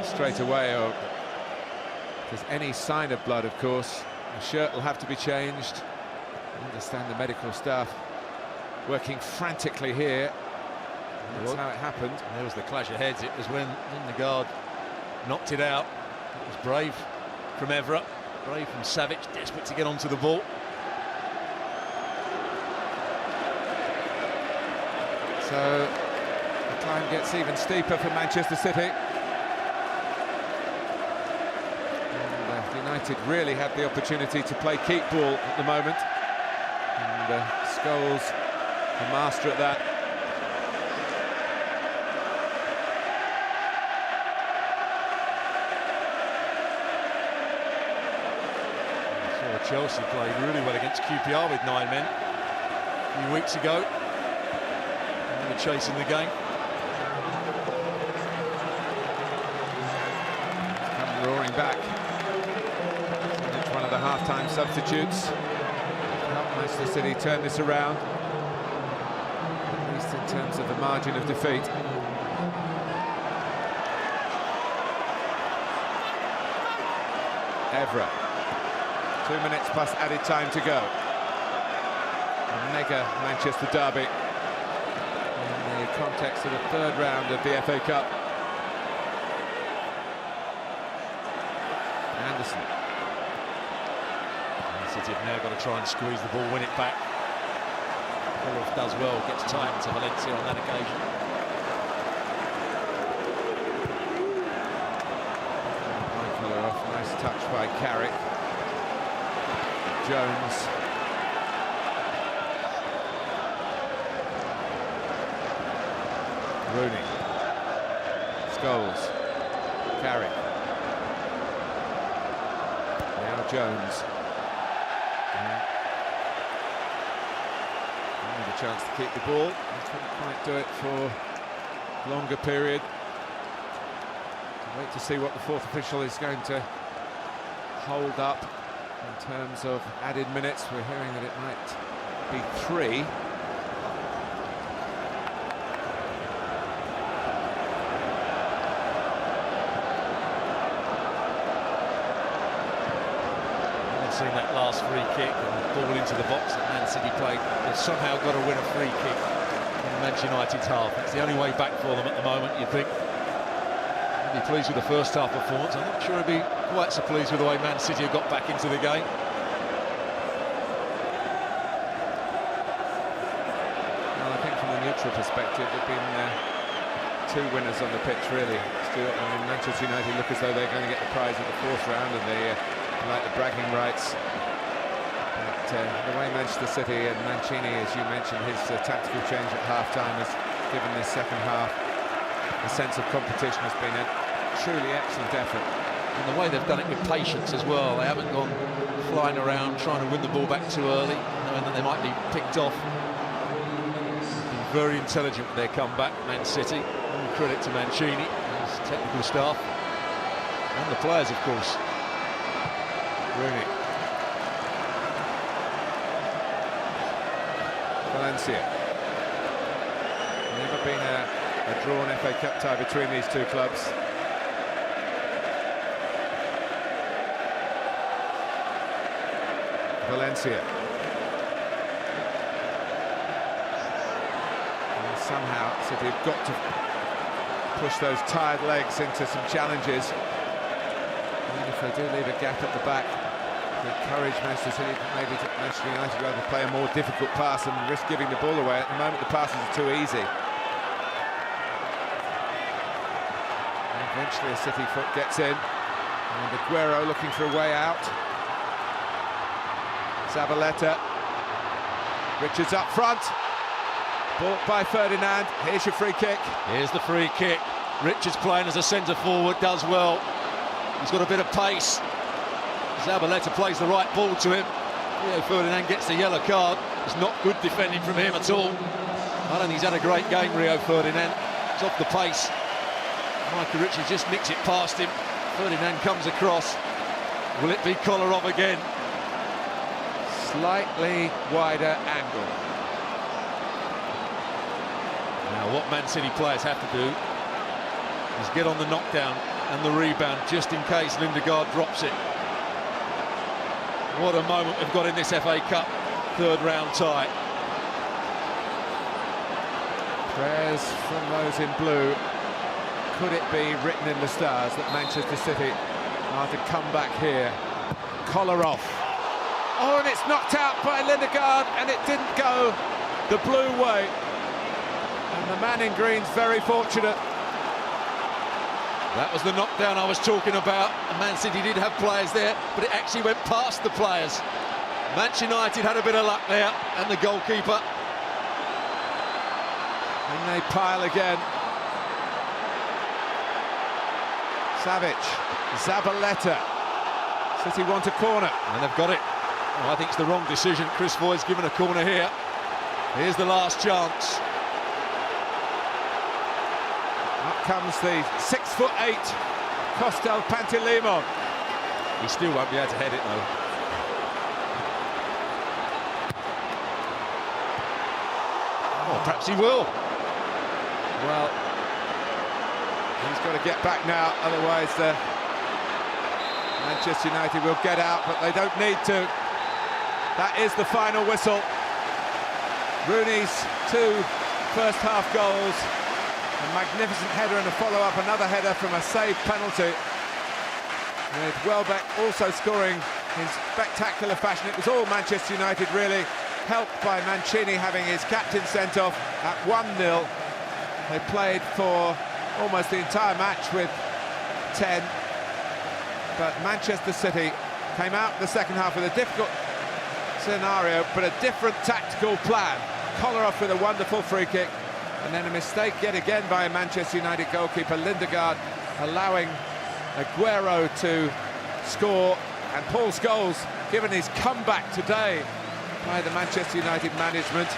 straight away, or if there's any sign of blood, of course. The shirt will have to be changed. I understand the medical staff working frantically here. That's how it happened. There was the clash of heads. It was when Lindegaard knocked it out. It was brave from Evra, brave from Savic, desperate to get onto the ball. So the climb gets even steeper for Manchester City. And United really had the opportunity to play keep ball at the moment. And Scholes, the master at that. Chelsea played really well against QPR with 9 men a few weeks ago. They were chasing the game. Come roaring back. It's one of the half-time substitutes. Helped Manchester City turn this around, at least in terms of the margin of defeat. Evra. 2 minutes plus added time to go. A mega Manchester derby in the context of the 3rd round of the FA Cup. Anderson. Man City have now got to try and squeeze the ball, win it back. Orloff does well, gets time to Valencia on that occasion. Nice touch by Carrick. Jones. Rooney. Scholes. Carrick. Now Jones. Another chance to keep the ball. He couldn't quite do it for a longer period. Wait to see what the 4th official is going to hold up in terms of added minutes. We're hearing that it might be 3. I've seen that last free kick and the ball into the box that Man City played. They've somehow got to win a free kick in Manchester United's half. It's the only way back for them at the moment, you'd think. Be pleased with the first half performance. I'm not sure he'd be quite so pleased with the way Man City have got back into the game. Well, I think from a neutral perspective, there've been 2 winners on the pitch, really, Stuart. I mean, Manchester United look as though they're going to get the prize of the 4th round, and they like the bragging rights. But the way Manchester City and Mancini, as you mentioned, his tactical change at half-time has given this second half a sense of competition. Has been a truly excellent effort. And the way they've done it with patience as well. They haven't gone flying around trying to win the ball back too early, knowing that they might be picked off. Been very intelligent with their comeback, Man City. All credit to Mancini, his technical staff, and the players, of course. Rooney. Valencia. Never been a drawn FA Cup tie between these two clubs. Valencia. And somehow City have got to push those tired legs into some challenges. And if they do leave a gap at the back, encourage Manchester City, maybe Manchester United rather play a more difficult pass and risk giving the ball away. At the moment, the passes are too easy. And eventually, a City foot gets in, and Aguero looking for a way out. Zabaleta, Richards up front, bought by Ferdinand. Here's your free kick. Here's the free kick. Richards playing as a centre forward, does well. He's got a bit of pace. Zabaleta plays the right ball to him. Yeah, Ferdinand gets the yellow card. It's not good defending from him at all. I don't think he's had a great game, Rio Ferdinand. He's off the pace. Michael Richards just nicks it past him. Ferdinand comes across. Will it be Kolarov again? Slightly wider angle. Now, what Man City players have to do is get on the knockdown and the rebound, just in case Lindegaard drops it. What a moment we've got in this FA Cup third round tie. Prayers from those in blue. Could it be written in the stars that Manchester City are to come back here? Kolarov. Oh, and it's knocked out by Lindegaard, and it didn't go the blue way. And the man in green's very fortunate. That was the knockdown I was talking about. Man City did have players there, but it actually went past the players. Manchester United had a bit of luck there, and the goalkeeper. And they pile again. Savic, Zabaleta. City want a corner. And they've got it. Oh, I think it's the wrong decision. Chris Foy's given a corner here. Here's the last chance. Up comes the 6'8" Costel Pantilimon. He still won't be able to head it though. Oh, perhaps he will. Well, he's got to get back now, otherwise Manchester United will get out, but they don't need to. That is the final whistle. Rooney's 2 first-half goals. A magnificent header and a follow-up, another header from a saved penalty. With Welbeck also scoring in spectacular fashion. It was all Manchester United really, helped by Mancini having his captain sent off at 1-0. They played for almost the entire match with 10. But Manchester City came out in the second half with a difficult scenario, but a different tactical plan. Kolarov with a wonderful free kick. And then a mistake yet again by a Manchester United goalkeeper, Lindegaard, allowing Aguero to score. And Paul Scholes, given his comeback today by the Manchester United management,